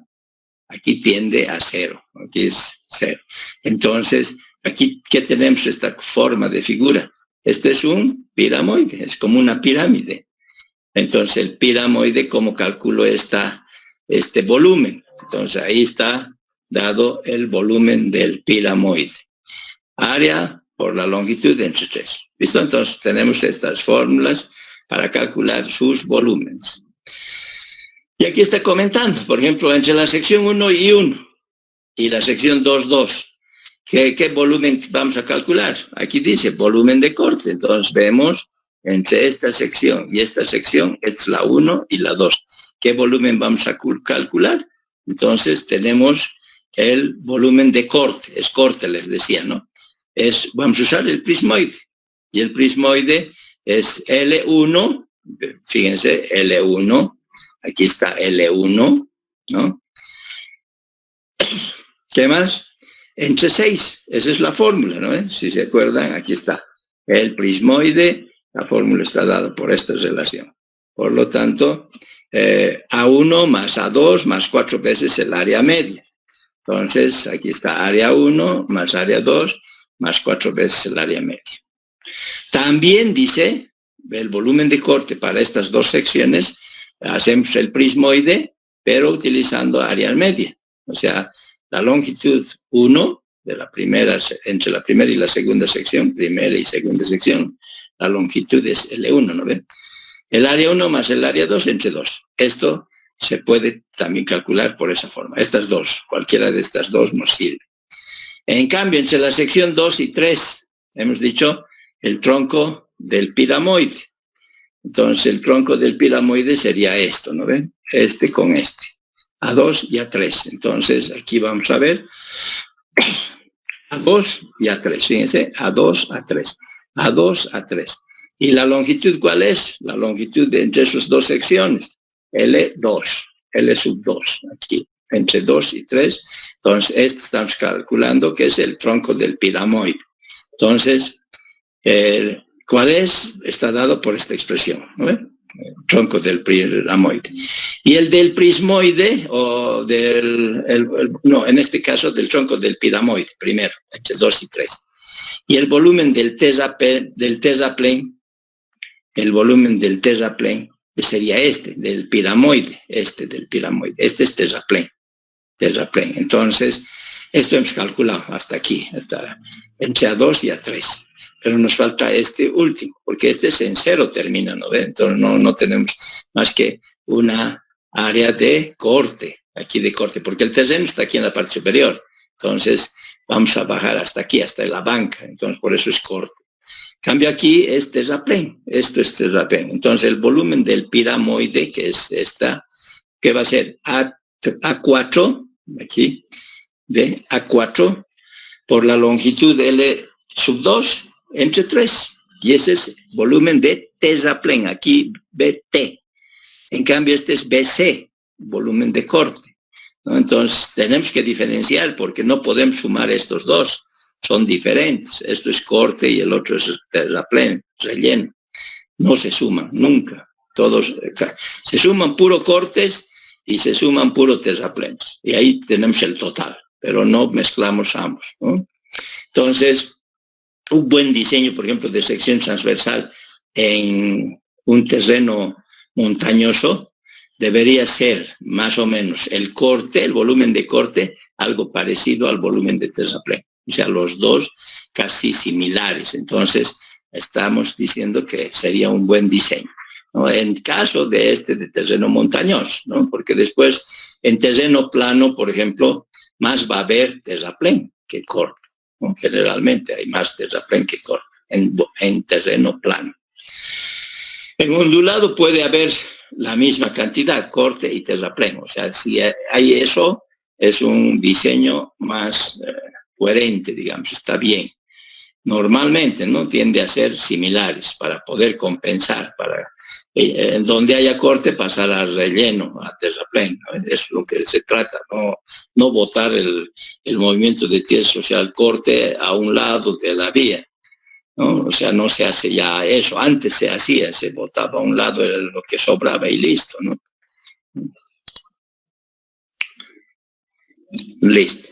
aquí tiende a 0, aquí es 0. Entonces, aquí, ¿qué tenemos? Esta forma de figura. Este es un pilamoide, es como una pirámide. Entonces, el pilamoide, ¿cómo calculo este volumen? Entonces, ahí está dado el volumen del pilamoide. Área por la longitud entre 3. ¿Listo? Entonces, tenemos estas fórmulas para calcular sus volúmenes. Y aquí está comentando, por ejemplo, entre la sección 1 y 1 y la sección 2, 2. ¿Qué volumen vamos a calcular? Aquí dice volumen de corte. Entonces, vemos entre esta sección y esta sección, es la 1 y la 2. ¿Qué volumen vamos a calcular? Entonces, tenemos el volumen de corte. Es corte, les decía, ¿no? Vamos a usar el prismoide. Y el prismoide es L1. Fíjense, L1. Aquí está L1, ¿no? ¿Qué más? Entre 6. Esa es la fórmula, ¿no? Si se acuerdan, aquí está. El prismoide, la fórmula está dada por esta relación. Por lo tanto, A1 más A2 más 4 veces el área media. Entonces, aquí está área 1 más área 2 más 4 veces el área media. También dice, el volumen de corte para estas dos secciones, hacemos el prismoide, pero utilizando área media. O sea, la longitud 1 de la primera, entre la primera y la segunda sección, primera y segunda sección, la longitud es L1, ¿no ven? El área 1 más el área 2 entre 2. Esto se puede también calcular por esa forma. Estas dos, cualquiera de estas dos nos sirve. En cambio, entre la sección 2 y 3, hemos dicho el tronco del pilamoide. Entonces, el tronco del pilamoide sería esto, ¿no ven? Este con este. A2 y A3. Entonces, aquí vamos a ver A2 y A3. Fíjense, A2, A3. A2, A3. ¿Y la longitud cuál es? La longitud de entre esas dos secciones. L2. L sub 2. Aquí, entre 2 y 3. Entonces, esto estamos calculando que es el tronco del pilamoide. Entonces, ¿cuál es? Está dado por esta expresión, ¿no? El tronco del pilamoide. Y el del prismoide, o no, en este caso del tronco del pilamoide, primero, entre 2 y 3. Y el volumen del terraplén, el volumen del terraplén sería del pilamoide, del pilamoide. Este es terraplén. Entonces, esto hemos calculado hasta aquí, hasta entre A2 y A3. Pero nos falta este último, porque este es en 0 termina, ¿no? Entonces no tenemos más que una área de corte, aquí de corte, porque el terreno está aquí en la parte superior. Entonces vamos a bajar hasta aquí, hasta la banca. Entonces por eso es corte. Cambio aquí es terraplén. Esto es terraplén. Entonces el volumen del piramoide, que es esta, que va a ser A4, aquí, ¿ve? A4, por la longitud L sub 2 entre 3. Y ese es volumen de terraplén. Aquí BT. En cambio, este es BC, volumen de corte, ¿no? Entonces, tenemos que diferenciar porque no podemos sumar estos dos. Son diferentes. Esto es corte y el otro es terraplén, relleno. No se suman, nunca. Todos se suman puro cortes y se suman puro terrapléns. Y ahí tenemos el total, pero no mezclamos ambos, ¿no? Entonces, un buen diseño, por ejemplo, de sección transversal en un terreno montañoso debería ser más o menos el corte, el volumen de corte, algo parecido al volumen de terraplén. O sea, los dos casi similares. Entonces, estamos diciendo que sería un buen diseño, ¿no? En caso de de terreno montañoso, ¿no? Porque después, en terreno plano, por ejemplo, más va a haber terraplén que corte, ¿no? Generalmente hay más terraplén que corte en terreno plano. En ondulado puede haber la misma cantidad, corte y terraplén. O sea, si hay eso, es un diseño más coherente, digamos, está bien. Normalmente, ¿no? Tiende a ser similares para poder compensar, para en donde haya corte pasar a relleno, a terraplén, ¿no? Es lo que se trata, no botar el movimiento de tierra social corte a un lado de la vía, ¿no? O sea, no se hace ya eso. Antes se hacía, se botaba a un lado lo que sobraba y listo, ¿no? Listo.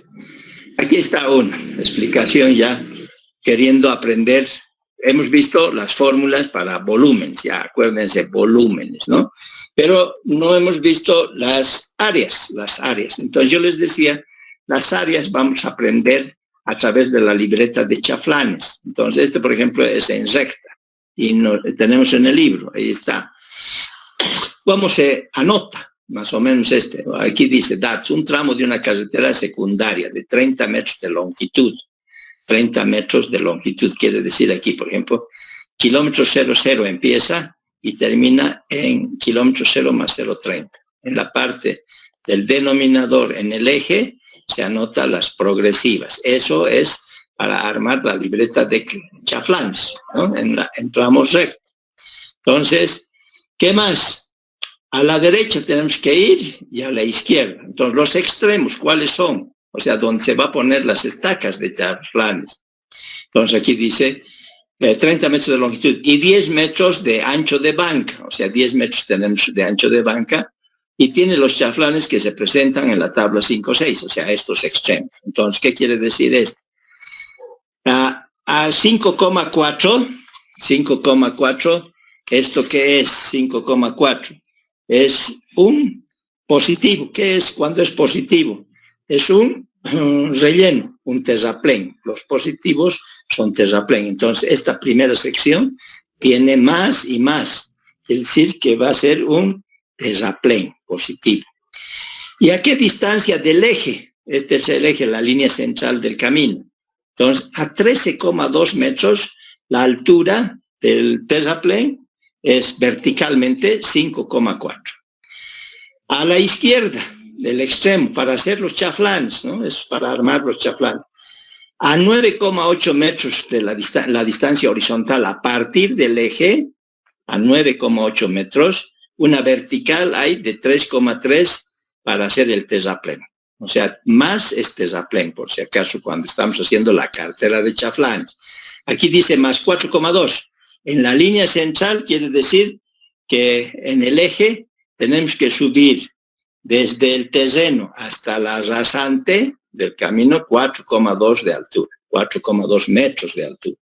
Aquí está una explicación ya, queriendo aprender. Hemos visto las fórmulas para volúmenes, ya acuérdense, volúmenes, ¿no? Pero no hemos visto las áreas. Entonces yo les decía, las áreas vamos a aprender a través de la libreta de Chaflanes. Entonces este, por ejemplo, es en recta y tenemos en el libro, ahí está. ¿Cómo se anota? Más o menos aquí dice, datos, un tramo de una carretera secundaria de 30 metros de longitud. 30 metros de longitud quiere decir aquí, por ejemplo, kilómetro 00 empieza y termina en kilómetro 0 más 0,30. En la parte del denominador, en el eje, se anotan las progresivas. Eso es para armar la libreta de Chaflans, ¿no? En tramos rectos. Entonces, ¿qué más? A la derecha tenemos que ir y a la izquierda. Entonces, los extremos, ¿cuáles son? O sea, donde se va a poner las estacas de chaflanes. Entonces, aquí dice 30 metros de longitud y 10 metros de ancho de banca. O sea, 10 metros tenemos de ancho de banca y tiene los chaflanes que se presentan en la tabla 5-6, o sea, estos extremos. Entonces, ¿qué quiere decir esto? A 5,4, ¿esto qué es 5,4? Es un positivo. ¿Qué es cuando es positivo? Es un relleno, un terraplén. Los positivos son terraplén. Entonces, esta primera sección tiene más y más. Es decir, que va a ser un terraplén positivo. ¿Y a qué distancia del eje? Este es el eje, la línea central del camino. Entonces, a 13,2 metros, la altura del terraplén es verticalmente 5,4. A la izquierda del extremo, para hacer los chaflanes, ¿no? Es para armar los chaflanes. A 9,8 metros de la distancia horizontal a partir del eje, a 9,8 metros, una vertical hay de 3,3 para hacer el terraplén. O sea, más es terraplén, por si acaso, cuando estamos haciendo la cartera de chaflanes. Aquí dice más 4,2. En la línea central quiere decir que en el eje tenemos que subir desde el terreno hasta la rasante del camino 4,2 de altura, 4,2 metros de altura.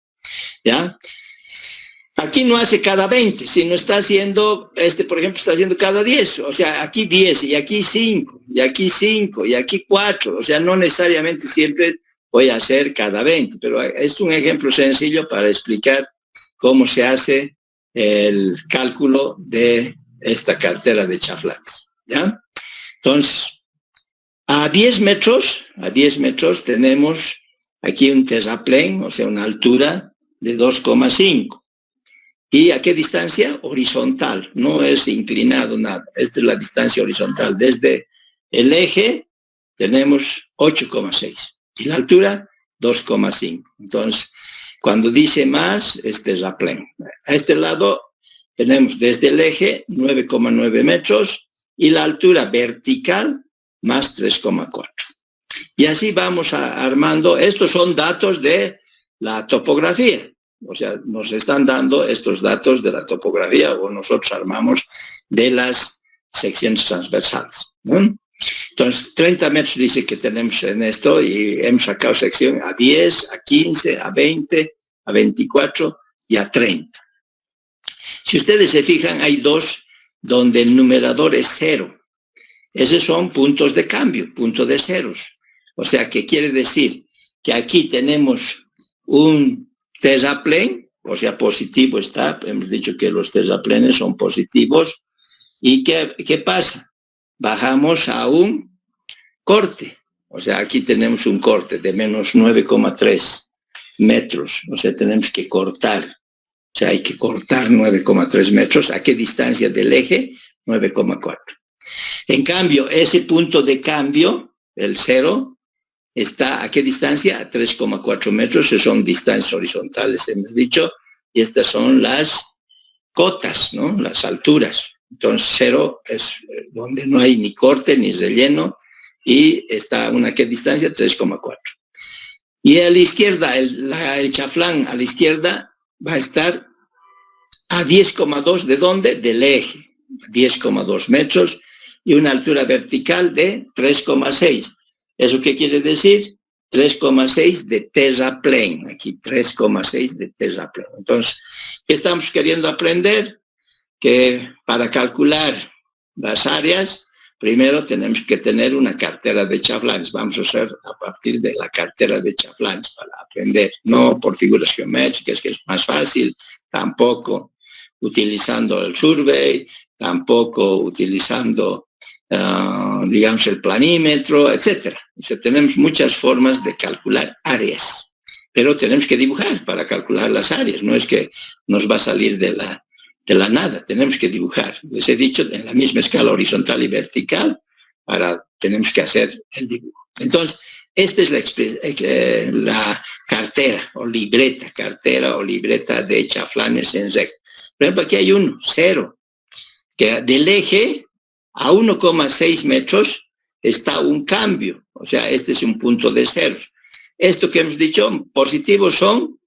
¿Ya? Aquí no hace cada 20, sino está haciendo, por ejemplo, está haciendo cada 10. O sea, aquí 10 y aquí 5, y aquí 5, y aquí 4. O sea, no necesariamente siempre voy a hacer cada 20, pero es un ejemplo sencillo para explicar cómo se hace el cálculo de esta cartera de chaflanes, ¿ya? Entonces, A 10 metros tenemos aquí un terraplén, o sea, una altura de 2,5. ¿Y a qué distancia? Horizontal, no es inclinado nada. Esta es la distancia horizontal. Desde el eje tenemos 8,6 y la altura 2,5. Entonces, cuando dice más, es terraplén. A este lado tenemos desde el eje 9,9 metros y la altura vertical más 3,4. Y así vamos armando. Estos son datos de la topografía. O sea, nos están dando estos datos de la topografía o nosotros armamos de las secciones transversales, ¿no? Entonces, 30 metros dice que tenemos en esto y hemos sacado sección a 10, a 15, a 20, a 24 y a 30. Si ustedes se fijan, hay dos donde el numerador es 0. Esos son puntos de cambio, puntos de ceros. O sea, ¿qué quiere decir? Que aquí tenemos un terraplén, o sea, positivo está, hemos dicho que los terraplenes son positivos. ¿Y qué pasa? Bajamos a un corte. O sea, aquí tenemos un corte de menos 9,3 metros. O sea, tenemos que cortar. O sea, hay que cortar 9,3 metros. ¿A qué distancia del eje? 9,4. En cambio, ese punto de cambio, el 0, está ¿a qué distancia? A 3,4 metros, que son distancias horizontales, hemos dicho, y estas son las cotas, ¿no? Las alturas. Entonces, 0 es donde no hay ni corte ni relleno, y está ¿a qué distancia? 3,4. Y a la izquierda, el chaflán a la izquierda va a estar a 10,2, ¿de dónde? Del eje, 10,2 metros, y una altura vertical de 3,6. ¿Eso qué quiere decir? 3,6 de terraplén, aquí 3,6 de terraplén. Entonces, ¿qué estamos queriendo aprender? Que para calcular las áreas, primero tenemos que tener una cartera de chaflans. Vamos a hacer a partir de la cartera de chaflans para aprender, no por figuras geométricas, que es más fácil, tampoco utilizando el survey, tampoco utilizando digamos, el planímetro, etc. O sea, tenemos muchas formas de calcular áreas, pero tenemos que dibujar para calcular las áreas, no es que nos va a salir de la nada, tenemos que dibujar. Les he dicho, en la misma escala horizontal y vertical, tenemos que hacer el dibujo. Entonces, esta es la cartera o libreta de chaflanes en recta. Por ejemplo, aquí hay 0, que del eje a 1,6 metros está un cambio, o sea, este es un punto de ceros. Esto que hemos dicho, positivos son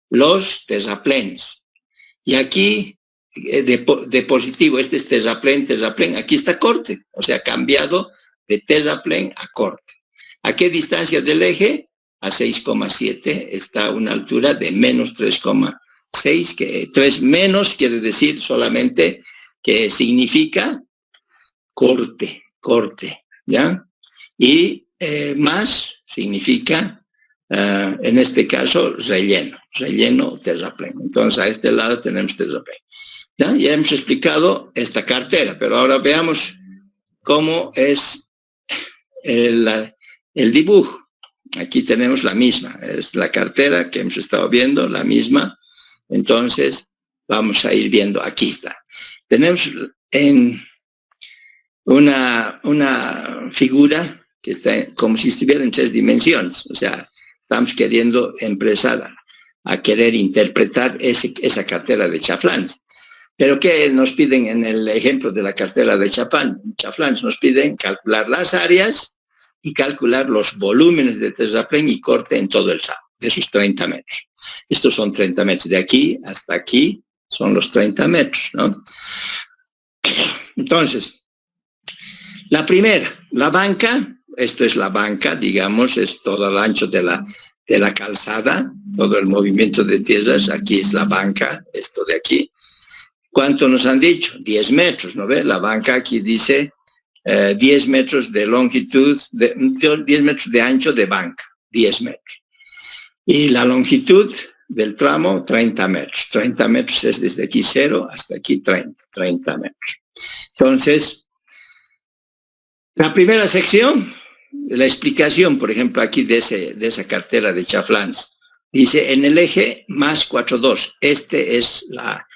los terraplenes. Y aquí, de positivo, este es terraplén, aquí está corte, o sea, cambiado de terraplén a corte. ¿A qué distancia del eje? A 6,7 está una altura de menos 3,6, que 3 menos quiere decir solamente que significa corte, ¿ya? Y más significa, en este caso, relleno terraplén. Entonces, a este lado tenemos terraplén. Ya hemos explicado esta cartera, pero ahora veamos cómo es el dibujo. Aquí tenemos la misma, es la cartera que hemos estado viendo, la misma. Entonces, vamos a ir viendo, aquí está. Tenemos en una figura que está como si estuviera en 3 dimensiones. O sea, estamos queriendo empezar a querer interpretar esa cartera de chaflans. Pero ¿qué nos piden en el ejemplo de la cartera de chaflans? Nos piden calcular las áreas y calcular los volúmenes de terraplén y corte en todo el tramo, de esos 30 metros. Estos son 30 metros. De aquí hasta aquí son los 30 metros, ¿no? Entonces, la primera, la banca, esto es la banca, digamos, es todo el ancho de la calzada, todo el movimiento de tierras, aquí es la banca, esto de aquí. ¿Cuánto nos han dicho? 10 metros, ¿no ve? La banca aquí dice 10 metros de longitud, 10 metros de ancho de banca, 10 metros. Y la longitud del tramo, 30 metros. 30 metros es desde aquí 0 hasta aquí 30 metros. Entonces, la primera sección la explicación, por ejemplo, aquí de esa cartera de chaflans. Dice, en el eje más 4,2. Este es la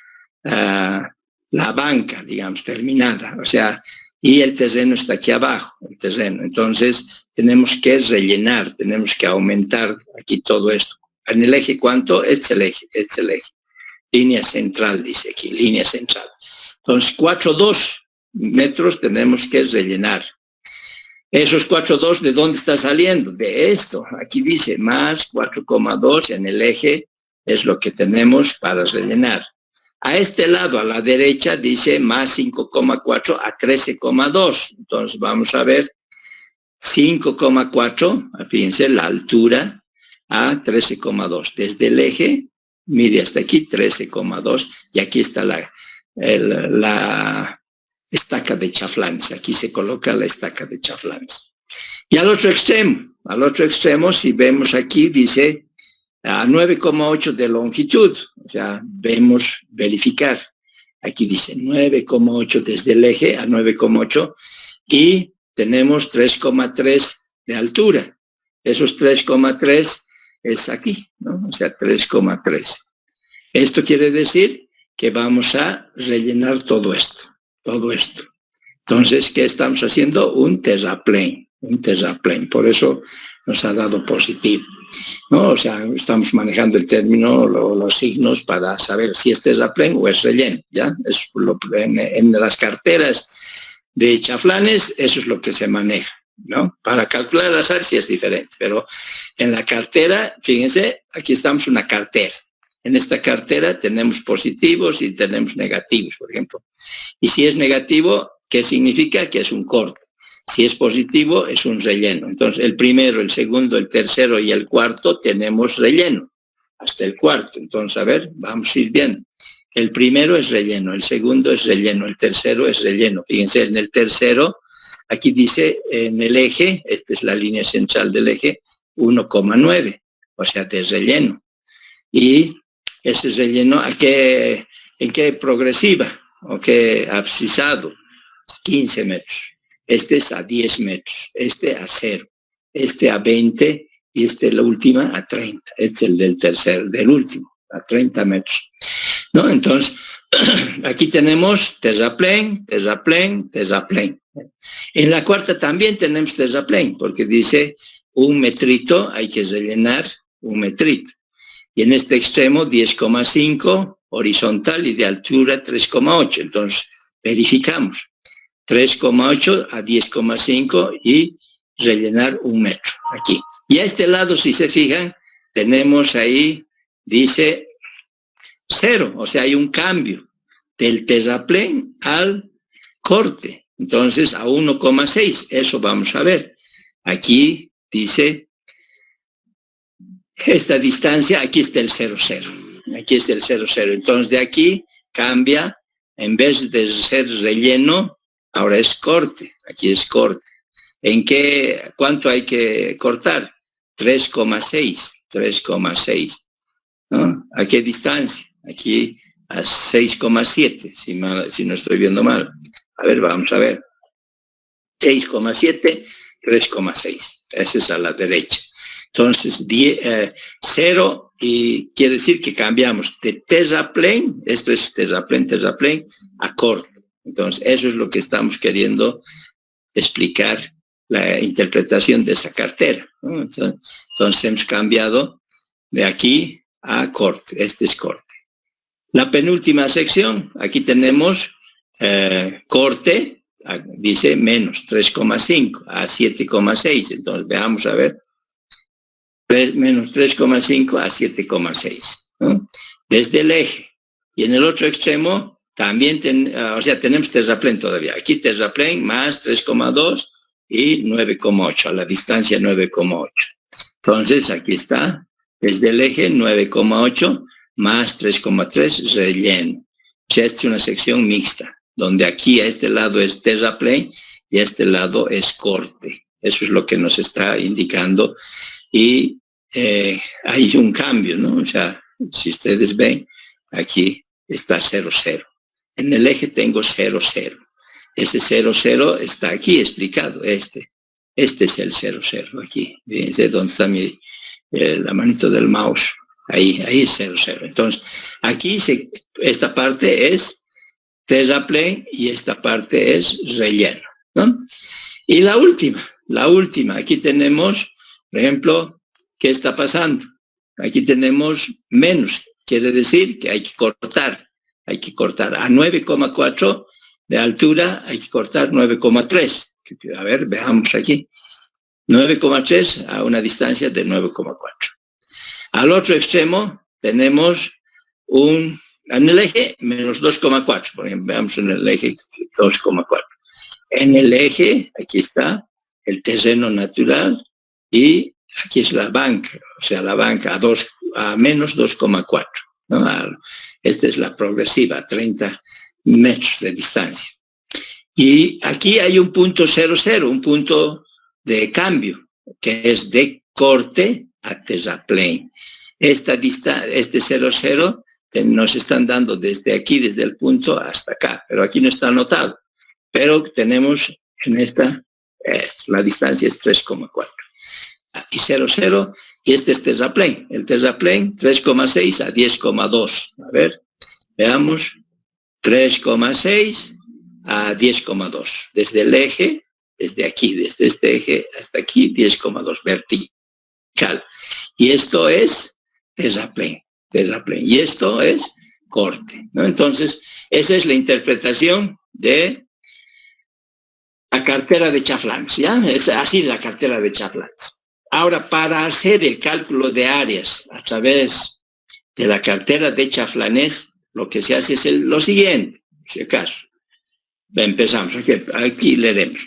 banca, digamos, terminada. O sea, y el terreno está aquí abajo, el terreno. Entonces, tenemos que rellenar, tenemos que aumentar aquí todo esto. En el eje, ¿cuánto? Este es el eje. Línea central, dice aquí, línea central. Entonces, 4,2 metros tenemos que rellenar. Esos 4,2, ¿de dónde está saliendo? De esto. Aquí dice más 4,2 en el eje es lo que tenemos para rellenar. A este lado, a la derecha, dice más 5,4 a 13,2. Entonces vamos a ver 5,4, fíjense la altura, a 13,2. Desde el eje, mire hasta aquí, 13,2. Y aquí está la estaca de chaflans. Aquí se coloca la estaca de chaflans. Y al otro extremo, si vemos aquí, dice a 9,8 de longitud. O sea, verificar. Aquí dice 9,8 desde el eje a 9,8 y tenemos 3,3 de altura. Esos 3,3 es aquí, ¿no? O sea, 3,3. Esto quiere decir que vamos a rellenar todo esto. Entonces, ¿qué estamos haciendo? Un terraplén. Por eso nos ha dado positivo, ¿no? O sea, estamos manejando el término, los signos para saber si es terraplén o es relleno, ¿ya? En las carteras de chaflanes, eso es lo que se maneja, ¿no? Para calcular las áreas sí es diferente, pero en la cartera, fíjense, aquí estamos una cartera. En esta cartera tenemos positivos y tenemos negativos, por ejemplo. Y si es negativo, ¿qué significa? Que es un corte. Si es positivo, es un relleno. Entonces, el primero, el segundo, el tercero y el cuarto tenemos relleno, hasta el cuarto. Entonces, a ver, vamos a ir viendo. El primero es relleno, el segundo es relleno, el tercero es relleno. Fíjense, en el tercero, aquí dice en el eje, esta es la línea central del eje, 1,9, o sea, de relleno. Y ese relleno, ¿en qué progresiva? ¿O qué abscisado? 15 metros. Este es a 10 metros. Este a 0. Este a 20 y la última a 30. Este es el del tercero, del último, a 30 metros. ¿No? Entonces, aquí tenemos terraplén. En la cuarta también tenemos terraplén, porque dice 1 metrito, hay que rellenar 1 metrito. Y en este extremo 10,5 horizontal y de altura 3,8. Entonces, verificamos. 3,8 a 10,5 y rellenar 1 metro aquí. Y a este lado, si se fijan, tenemos ahí, dice 0, o sea, hay un cambio del terraplén al corte. Entonces, a 1,6, eso vamos a ver. Aquí dice esta distancia, aquí está el 0,0. Aquí está el 0,0. Entonces, de aquí cambia, en vez de ser relleno, ahora es corte. Aquí es corte. ¿Cuánto hay que cortar? 3,6. ¿No? ¿A qué distancia? Aquí a 6,7, si no estoy viendo mal. A ver, vamos a ver. 6,7, 3,6. Esa es a la derecha. Entonces, 0, y quiere decir que cambiamos de terraplén, esto es terraplén, a corte. Entonces, eso es lo que estamos queriendo explicar, la interpretación de esa cartera, ¿no? Entonces, hemos cambiado de aquí a corte. Este es corte. La penúltima sección, aquí tenemos corte, dice menos 3,5 a 7,6. Entonces, veamos a ver. Menos 3,5 a 7,6, ¿no? Desde el eje. Y en el otro extremo también, tenemos terraplén todavía. Aquí terraplén más 3,2 y 9,8, a la distancia 9,8. Entonces, aquí está, desde el eje 9,8 más 3,3 relleno. O sea, esta es una sección mixta, donde aquí a este lado es terraplén y a este lado es corte. Eso es lo que nos está indicando. Y hay un cambio, ¿no? O sea, si ustedes ven, aquí está 0,0. En el eje tengo 0,0. Ese 0,0 está aquí explicado, Este es el 00 aquí. Fíjense dónde está la manito del mouse. Ahí es 00. Entonces, aquí esta parte es terraplén y esta parte es relleno, ¿no? Y la última. Aquí tenemos, por ejemplo, ¿qué está pasando? Aquí tenemos menos. Quiere decir que hay que cortar. Hay que cortar a 9,4 de altura, hay que cortar 9,3. A ver, veamos aquí. 9,3 a una distancia de 9,4. Al otro extremo tenemos en el eje menos 2,4. Por ejemplo, veamos en el eje 2,4. En el eje, aquí está, el terreno natural y aquí es la banca, o sea, la banca a menos 2,4. ¿no? Esta es la progresiva, 30 metros de distancia. Y aquí hay un punto 00, un punto de cambio, que es de corte a terraplén. Este 00 nos están dando desde aquí, desde el punto hasta acá, pero aquí no está anotado. Pero tenemos en la distancia es 3,4. Y 00, y este es terraplén. El terraplén 3,6 a 10,2. A ver, veamos, 3,6 a 10,2. Desde el eje, desde aquí, desde este eje hasta aquí, 10,2 vertical. Y esto es terraplén. Y esto es corte, ¿no? Entonces, esa es la interpretación de la cartera de Chaflans, ¿ya? Es así la cartera de Chaflans. Ahora, para hacer el cálculo de áreas a través de la cartera de Chaflanes, lo que se hace es lo siguiente, si acaso. Empezamos, aquí leeremos.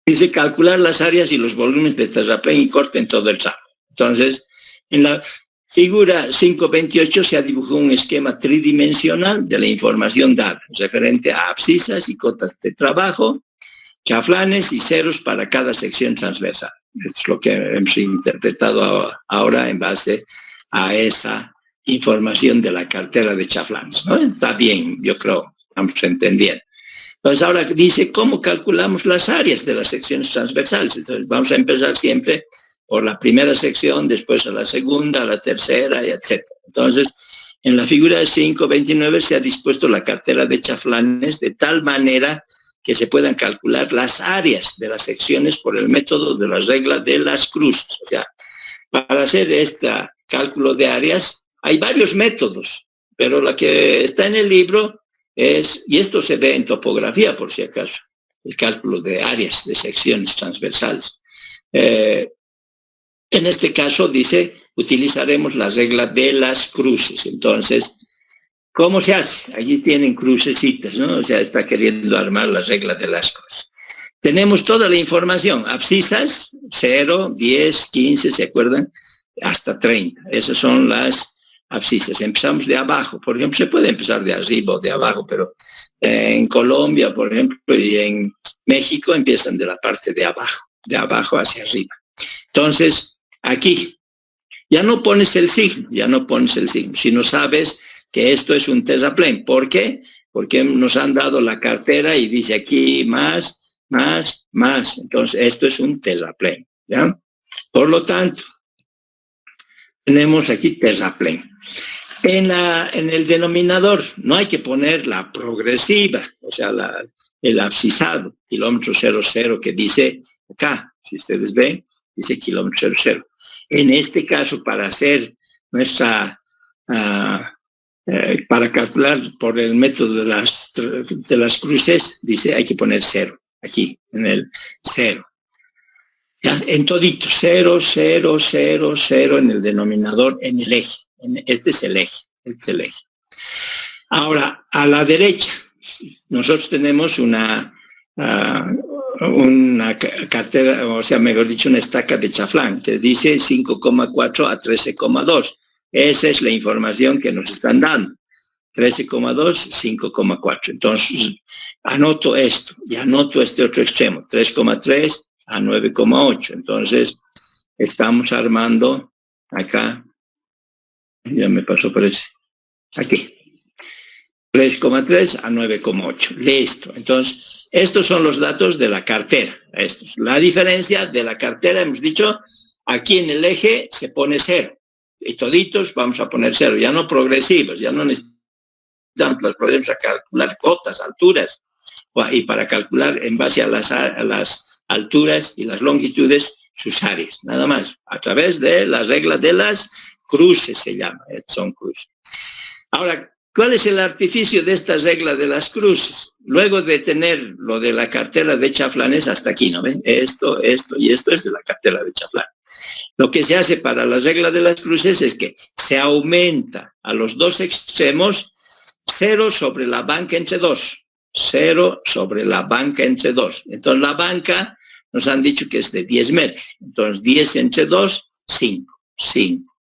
Dice calcular las áreas y los volúmenes de terraplén y corte en todo el tramo. Entonces, en la figura 5.28 se ha dibujado un esquema tridimensional de la información dada, referente a abscisas y cotas de trabajo, chaflanes y ceros para cada sección transversal. Esto es lo que hemos interpretado ahora en base a esa información de la cartera de Chaflans, ¿no? Está bien, yo creo, estamos entendiendo. Entonces ahora dice cómo calculamos las áreas de las secciones transversales. Entonces vamos a empezar siempre por la primera sección, después a la segunda, a la tercera, y etc. Entonces, en la figura 5.29 se ha dispuesto la cartera de Chaflanes de tal manera que se puedan calcular las áreas de las secciones por el método de la regla de las cruces. O sea, para hacer este cálculo de áreas hay varios métodos, pero la que está en el libro es, y esto se ve en topografía por si acaso, el cálculo de áreas de secciones transversales. En este caso dice, utilizaremos la regla de las cruces. Entonces, ¿cómo se hace? Allí tienen crucecitas, ¿no? O sea, está queriendo armar la regla de las cruces. Tenemos toda la información, abscisas, 0, 10, 15, ¿se acuerdan? Hasta 30. Esas son las abscisas. Empezamos de abajo. Por ejemplo, se puede empezar de arriba o de abajo, pero en Colombia, por ejemplo, y en México empiezan de la parte de abajo hacia arriba. Entonces, aquí ya no pones el signo, si no sabes que esto es un terraplén. ¿Por qué? Porque nos han dado la cartera y dice aquí más. Entonces, esto es un terraplén, ¿ya? Por lo tanto, tenemos aquí terraplén. En el denominador no hay que poner la progresiva, o sea, el abscisado, kilómetro 00, que dice acá, si ustedes ven, dice kilómetro 00. En este caso, para hacer para calcular por el método de las cruces, dice hay que poner 0, aquí, en el 0. ¿Ya? En todito, 0, 0, 0, 0 en el denominador, en el eje. Este es el eje. Ahora, a la derecha, nosotros tenemos una cartera, o sea, mejor dicho, una estaca de Chaflán, que dice 5,4 a 13,2. Esa es la información que nos están dando. 13,2, 5,4. Entonces, anoto esto y anoto este otro extremo, 3,3 a 9,8. Entonces, estamos armando acá, ya me pasó por ese, aquí, 3,3 a 9,8. Listo. Entonces, Estos son los datos de la cartera. Estos. La diferencia de la cartera, hemos dicho, aquí en el eje se pone 0. Y toditos vamos a poner 0, ya no progresivos, ya no necesitamos, podemos calcular cotas, alturas, y para calcular en base a las alturas y las longitudes sus áreas, nada más, a través de la regla de las cruces se llama, son cruces. Ahora, ¿cuál es el artificio de esta regla de las cruces? Luego de tener lo de la cartera de Chaflanes hasta aquí, ¿no ven? Esto y esto es de la cartera de Chaflán. Lo que se hace para la regla de las cruces es que se aumenta a los dos extremos 0 sobre la banca entre 2. 0 sobre la banca entre 2. Entonces la banca nos han dicho que es de 10 metros. Entonces 10 entre 2, 5. 5.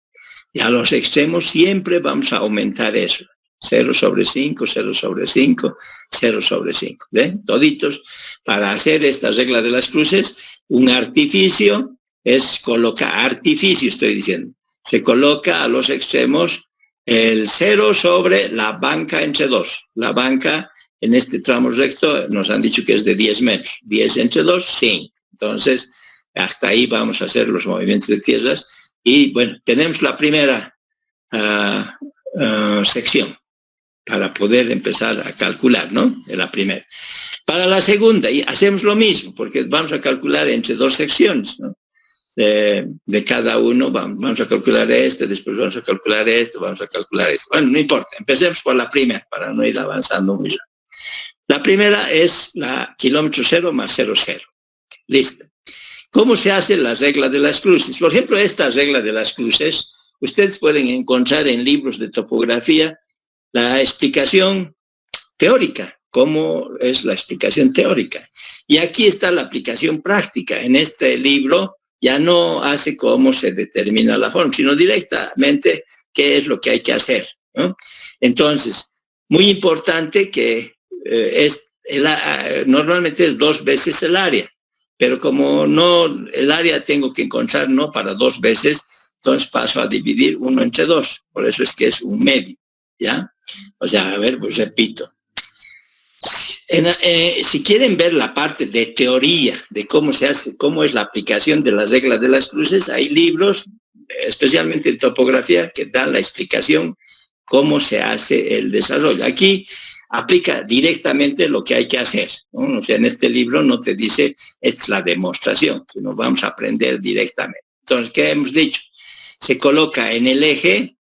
Y a los extremos siempre vamos a aumentar eso. 0 sobre 5, 0 sobre 5, 0 sobre 5. ¿Ven? Toditos. Para hacer esta regla de las cruces, un artificio es colocar, artificio estoy diciendo, se coloca a los extremos el 0 sobre la banca entre 2. La banca en este tramo recto nos han dicho que es de 10 metros. 10 entre 2, 5. Entonces, hasta ahí vamos a hacer los movimientos de tierras. Y bueno, tenemos la primera sección para poder empezar a calcular, ¿no? De la primera. Para la segunda, y hacemos lo mismo, porque vamos a calcular entre dos secciones, ¿no? De cada uno, vamos a calcular este, después vamos a calcular esto, vamos a calcular esto. Bueno, no importa, empecemos por la primera, para no ir avanzando muy rápido. La primera es la kilómetro 0 más 0, 0. Listo. ¿Cómo se hace la regla de las cruces? Por ejemplo, esta regla de las cruces, ustedes pueden encontrar en libros de topografía la explicación teórica, cómo es la explicación teórica. Y aquí está la aplicación práctica. En este libro ya no hace cómo se determina la forma, sino directamente qué es lo que hay que hacer, ¿no? Entonces, muy importante que normalmente es 2 veces el área, pero como no, el área tengo que encontrar no para 2 veces, entonces paso a dividir 1 entre 2, por eso es que es un medio, ¿ya? O sea, a ver, pues repito. Si quieren ver la parte de teoría de cómo se hace, cómo es la aplicación de las reglas de las cruces, hay libros, especialmente en topografía, que dan la explicación cómo se hace el desarrollo. Aquí aplica directamente lo que hay que hacer, ¿no? O sea, en este libro no te dice, esta es la demostración, sino vamos a aprender directamente. Entonces, ¿qué hemos dicho? Se coloca en el eje,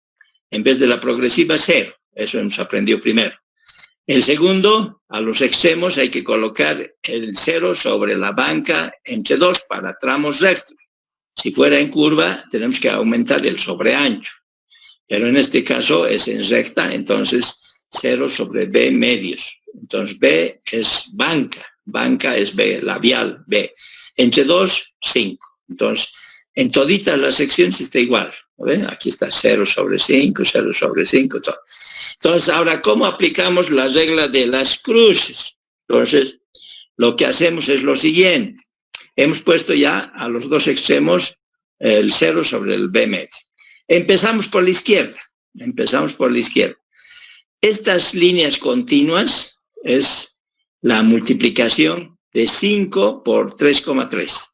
en vez de la progresiva, 0. Eso hemos aprendido primero. El segundo, a los extremos hay que colocar el 0 sobre la banca entre 2 para tramos rectos. Si fuera en curva, tenemos que aumentar el sobreancho. Pero en este caso es en recta, entonces 0 sobre B medios. Entonces B es banca, banca es B, labial B. Entre 2, 5. Entonces, en toditas las secciones está igual. ¿Ven? Aquí está 0 sobre 5, 0 sobre 5, todo. Entonces, ahora, ¿cómo aplicamos la regla de las cruces? Entonces, lo que hacemos es lo siguiente. Hemos puesto ya a los dos extremos el 0 sobre el B medio. Empezamos por la izquierda. Empezamos por la izquierda. Estas líneas continuas es la multiplicación de 5 por 3,3.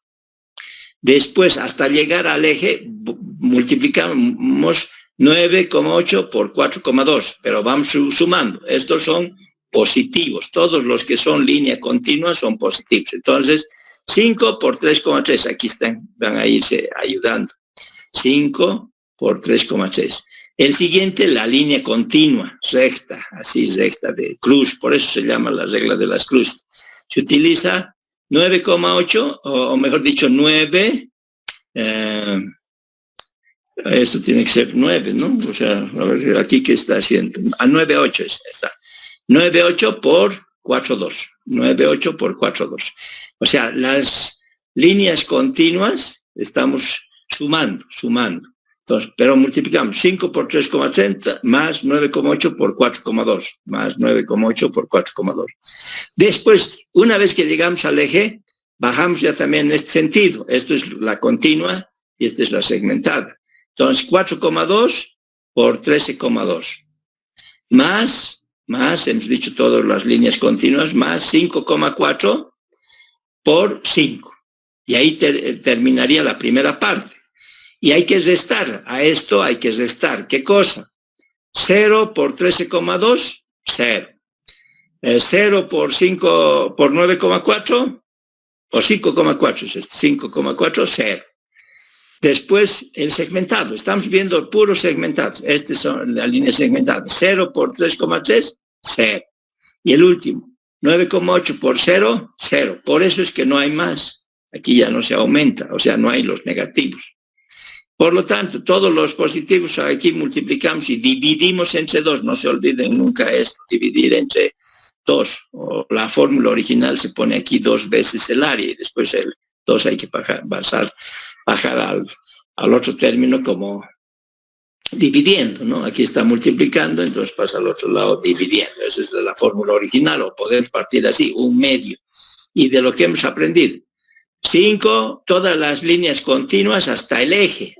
Después, hasta llegar al eje, multiplicamos 9,8 por 4,2, pero vamos sumando. Estos son positivos. Todos los que son línea continua son positivos. Entonces, 5 por 3,3. Aquí están, van a irse ayudando. 5 por 3,3. El siguiente, la línea continua, recta, así recta de cruz. Por eso se llama la regla de las cruces. Se utiliza 9,8, o mejor dicho, 9. Esto tiene que ser 9, ¿no? O sea, a ver, aquí ¿qué está haciendo? A 9,8 está. 9,8 por 4,2. 9,8 por 4,2. O sea, las líneas continuas estamos sumando. Entonces, pero multiplicamos 5 por 3,30 más 9,8 por 4,2. Más 9,8 por 4,2. Después, una vez que llegamos al eje, bajamos ya también en este sentido. Esto es la continua y esta es la segmentada. Entonces, 4,2 por 13,2. Más más, hemos dicho todas las líneas continuas, más 5,4 por 5. Y ahí terminaría la primera parte. Y hay que restar, a esto hay que restar, ¿qué cosa? 0 por 13,2, 0. 0 por 5, por 9,4, o 5,4 es este, 5,4, 0. Después el segmentado, estamos viendo puros segmentados, estas son las líneas segmentadas, 0 por 3,3, 0. Y el último, 9,8 por 0, 0. Por eso es que no hay más, aquí ya no se aumenta, o sea, no hay los negativos. Por lo tanto, todos los positivos aquí multiplicamos y dividimos entre 2. No se olviden nunca esto, dividir entre 2. O la fórmula original se pone aquí 2 veces el área y después el 2 hay que bajar al otro término como dividiendo, ¿no? Aquí está multiplicando, entonces pasa al otro lado dividiendo. Esa es la fórmula original, o podemos partir así, 1/2. Y de lo que hemos aprendido, 5, todas las líneas continuas hasta el eje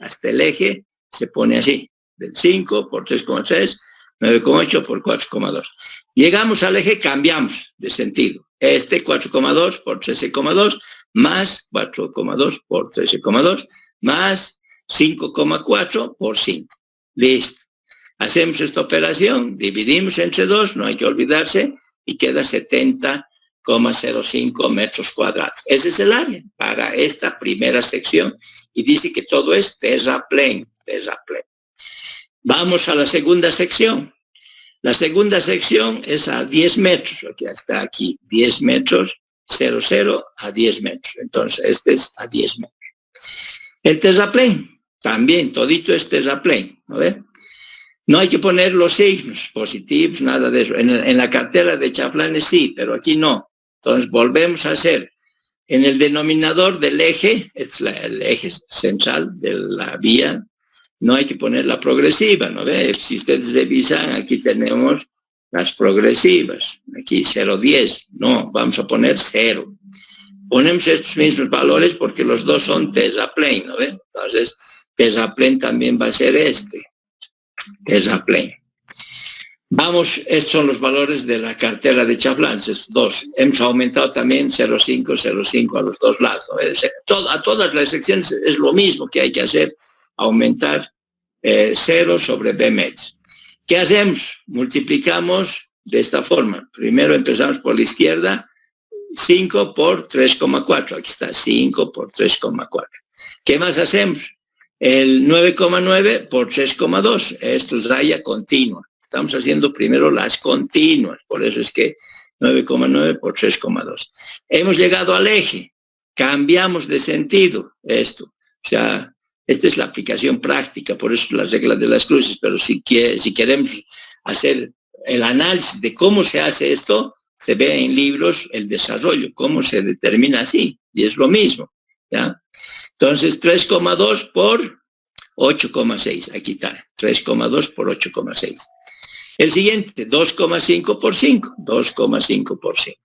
se pone así, del 5 por 3,3, 9,8 por 4,2. Llegamos al eje, cambiamos de sentido. 4,2 por 13,2, más 4,2 por 13,2, más 5,4 por 5. Listo. Hacemos esta operación, dividimos entre 2, no hay que olvidarse, y queda 70,05 metros cuadrados. Ese es el área para esta primera sección y dice que todo es terraplén. Vamos a la segunda sección. La segunda sección es a 10 metros, que está aquí, 10 metros, 0 a 10 metros. Entonces, este es a 10 metros. El terraplén, también, todito es terraplén, ¿no ve? No hay que poner los signos positivos, nada de eso. En la cartera de chaflanes sí, pero aquí no. Entonces volvemos a hacer en el denominador del eje, es el eje central de la vía, no hay que poner la progresiva, ¿no ve? Si ustedes revisan, aquí tenemos las progresivas, aquí 0,10, no, vamos a poner 0. Ponemos estos mismos valores porque los dos son terraplén, ¿no ve? Entonces, terraplén también va a ser este. Terraplén. Vamos, estos son los valores de la cartera de chaflanes, 2. Hemos aumentado también 0,5 a los dos lados. ¿No? A todas las secciones es lo mismo que hay que hacer, aumentar 0 sobre B medios. ¿Qué hacemos? Multiplicamos de esta forma. Primero empezamos por la izquierda, 5 por 3,4. Aquí está, 5 por 3,4. ¿Qué más hacemos? El 9,9 por 3,2. Esto es raya continua. Estamos haciendo primero las continuas. Por eso es que 9,9 por 3,2. Hemos llegado al eje. Cambiamos de sentido esto. O sea, esta es la aplicación práctica. Por eso las reglas de las cruces. Pero si queremos hacer el análisis de cómo se hace esto, se ve en libros el desarrollo, cómo se determina así. Y es lo mismo. ¿Ya? Entonces, 3,2 por 8,6. Aquí está, 3,2 por 8,6. El siguiente, 2,5 por 5. 2,5 por 5.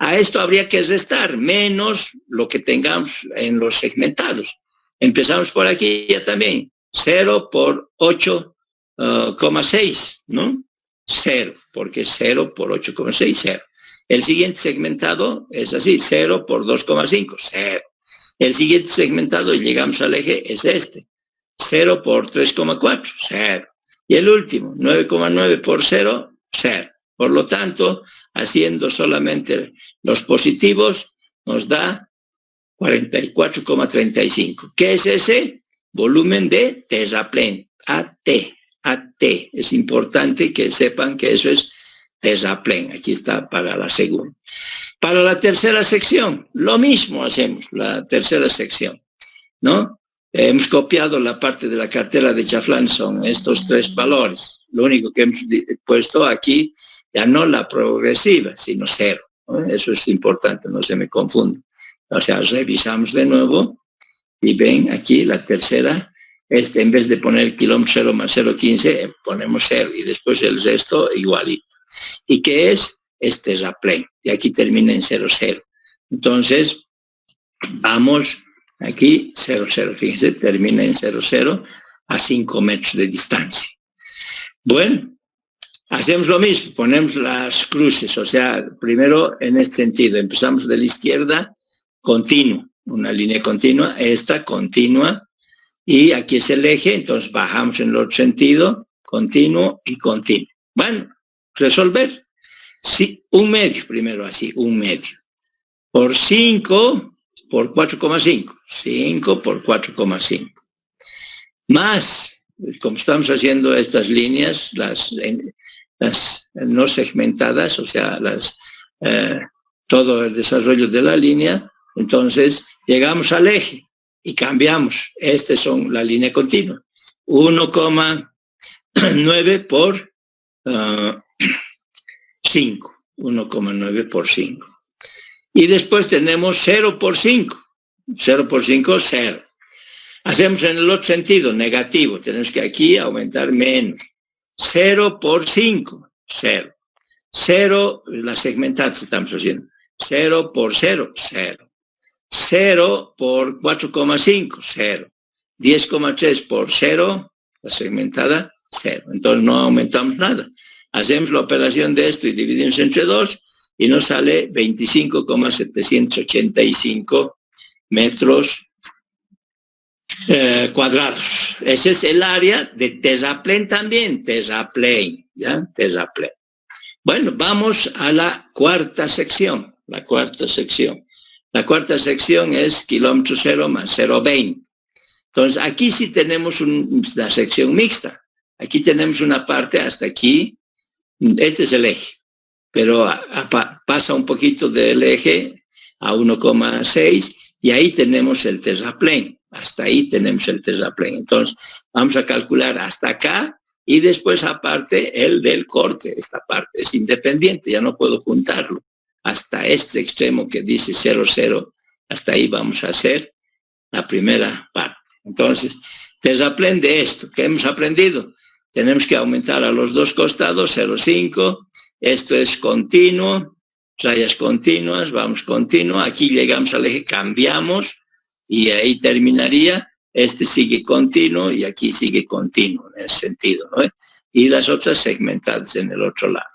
A esto habría que restar menos lo que tengamos en los segmentados. Empezamos por aquí ya también. 0 por 8,6, ¿no? 0, porque 0 por 8,6, 0. El siguiente segmentado es así, 0 por 2,5, 0. El siguiente segmentado, y llegamos al eje, es este. 0 por 3,4, 0. Y el último, 9,9 por 0, 0. Por lo tanto, haciendo solamente los positivos, nos da 44,35. ¿Qué es ese? Volumen de terraplén, AT. Es importante que sepan que eso es terraplén. Aquí está para la segunda. Para la tercera sección, lo mismo hacemos, la tercera sección, ¿no? Hemos copiado la parte de la cartera de chaflán, son estos 3 valores. Lo único que hemos puesto aquí, ya no la progresiva, sino 0. ¿No? Eso es importante, no se me confunda. O sea, revisamos de nuevo y ven aquí la tercera, en vez de poner kilómetro 0 más 0,15, ponemos 0 y después el resto igualito. ¿Y qué es? Es terraplén. Y aquí termina en 0,0. Entonces, vamos aquí, 0,0. Fíjense, termina en 0,0 a 5 metros de distancia. Bueno, Hacemos lo mismo, ponemos las cruces, o sea, primero en este sentido, empezamos de la izquierda, continuo, una línea continua, esta continua, y aquí es el eje, entonces bajamos en el otro sentido, continuo y continuo. Bueno, resolver. Sí, un medio, primero así, un medio. Por 5 por 4,5. 5 por 4,5. Más, como estamos haciendo estas líneas, las no segmentadas, o sea, todo el desarrollo de la línea, entonces llegamos al eje y cambiamos. Estas son la línea continua. 1,9 por 5. 1,9 por 5. Y después tenemos 0 por 5. 0 por 5, 0. Hacemos en el otro sentido, negativo. Tenemos que aquí aumentar menos. 0 por 5, 0. 0, las segmentadas estamos haciendo. 0 por 0, 0. 0 por 4,5, 0. 10,3 por 0, la segmentada, 0. Entonces no aumentamos nada. Hacemos la operación de esto y dividimos entre 2 y nos sale 25,785 metros cuadrados. Ese es el área de terraplén también, terraplén, ¿ya? Terraplén. Bueno, vamos a la cuarta sección. La cuarta sección es kilómetro 0 más 0,20. Entonces, aquí sí tenemos la sección mixta. Aquí tenemos una parte hasta aquí. Este es el eje, pero pasa un poquito del eje a 1,6 y ahí tenemos el terraplén. Hasta ahí tenemos el terraplén. Entonces, vamos a calcular hasta acá y después aparte el del corte. Esta parte es independiente, ya no puedo juntarlo. Hasta este extremo que dice 0,0, hasta ahí vamos a hacer la primera parte. Entonces, terraplén de esto, ¿qué hemos aprendido? Tenemos que aumentar a los dos costados, 0,5. Esto es continuo, rayas continuas, vamos continuo. Aquí llegamos al eje, cambiamos y ahí terminaría. Este sigue continuo y aquí sigue continuo en ese sentido, ¿no? Y las otras segmentadas en el otro lado,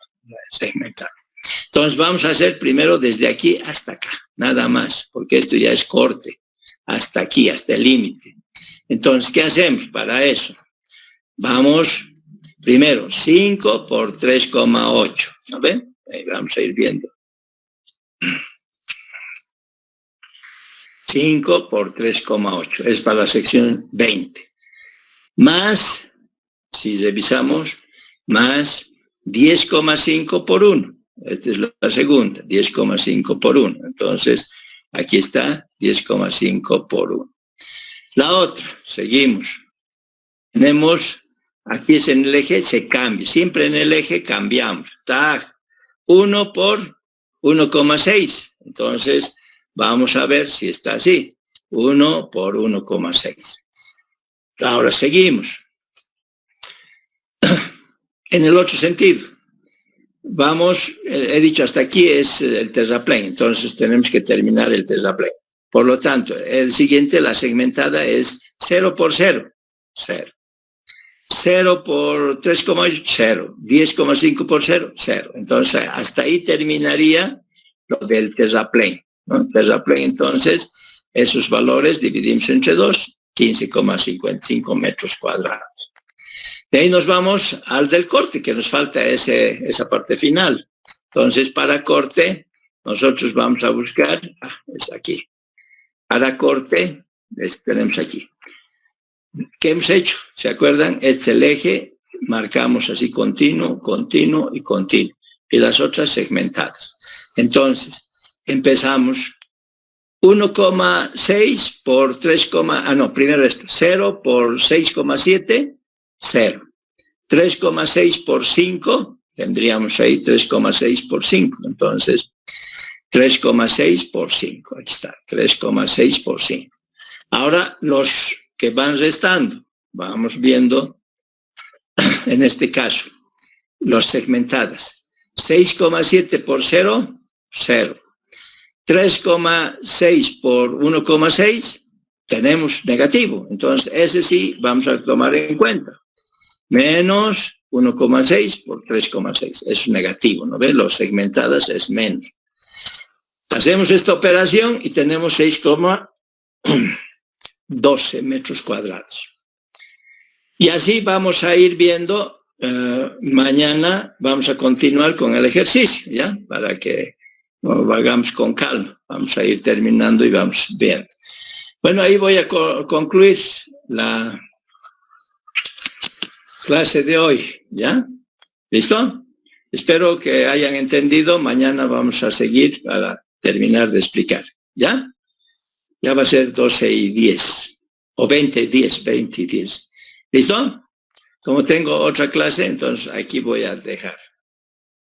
segmentadas. Entonces vamos a hacer primero desde aquí hasta acá, nada más, porque esto ya es corte, hasta aquí, hasta el límite. Entonces, ¿qué hacemos para eso? Vamos, primero, 5 por 3,8, ¿no ven? Ahí vamos a ir viendo. 5 por 3,8, es para la sección 20. Más, si revisamos, más 10,5 por 1. Esta es la segunda, 10,5 por 1. Entonces, aquí está 10,5 por 1. La otra, seguimos. Tenemos, aquí es en el eje, se cambia. Siempre en el eje cambiamos. Está 1 por 1,6. Entonces, vamos a ver si está así. 1 por 1,6. Ahora seguimos. En el otro sentido. Vamos, he dicho hasta aquí es el terraplén, entonces tenemos que terminar el terraplén. Por lo tanto, el siguiente, la segmentada es 0 por 0, 0. 0 por 3,8, 0. 10,5 por 0, 0. Entonces, hasta ahí terminaría lo del terraplén, ¿no? Terraplén, entonces, esos valores dividimos entre 2, 15,55 metros cuadrados. De ahí nos vamos al del corte, que nos falta esa parte final. Entonces, para corte, nosotros vamos a buscar, es aquí. Para corte, tenemos aquí. ¿Qué hemos hecho? ¿Se acuerdan? Este es el eje, marcamos así continuo, continuo y continuo. Y las otras segmentadas. Entonces, empezamos 1,6 por 3, primero esto, 0 por 6,7, 0. 3,6 por 5, tendríamos ahí 3,6 por 5. Entonces, 3,6 por 5. Aquí está, 3,6 por 5. Ahora, los que van restando, vamos viendo, en este caso, las segmentadas. 6,7 por 0, 0. 3,6 por 1,6, tenemos negativo. Entonces, ese sí vamos a tomar en cuenta. Menos 1,6 por 3,6. Es negativo, ¿no ven? Los segmentadas es menos. Hacemos esta operación y tenemos 6,12 metros cuadrados. Y así vamos a ir viendo, mañana vamos a continuar con el ejercicio, ¿ya? Para que lo hagamos con calma. Vamos a ir terminando y vamos viendo. Bueno, ahí voy a concluir la clase de hoy, ¿ya? ¿Listo? Espero que hayan entendido. Mañana vamos a seguir para terminar de explicar, ¿ya? Ya va a ser 12:10, o 20:10, 20:10. ¿Listo? Como tengo otra clase, entonces aquí voy a dejar.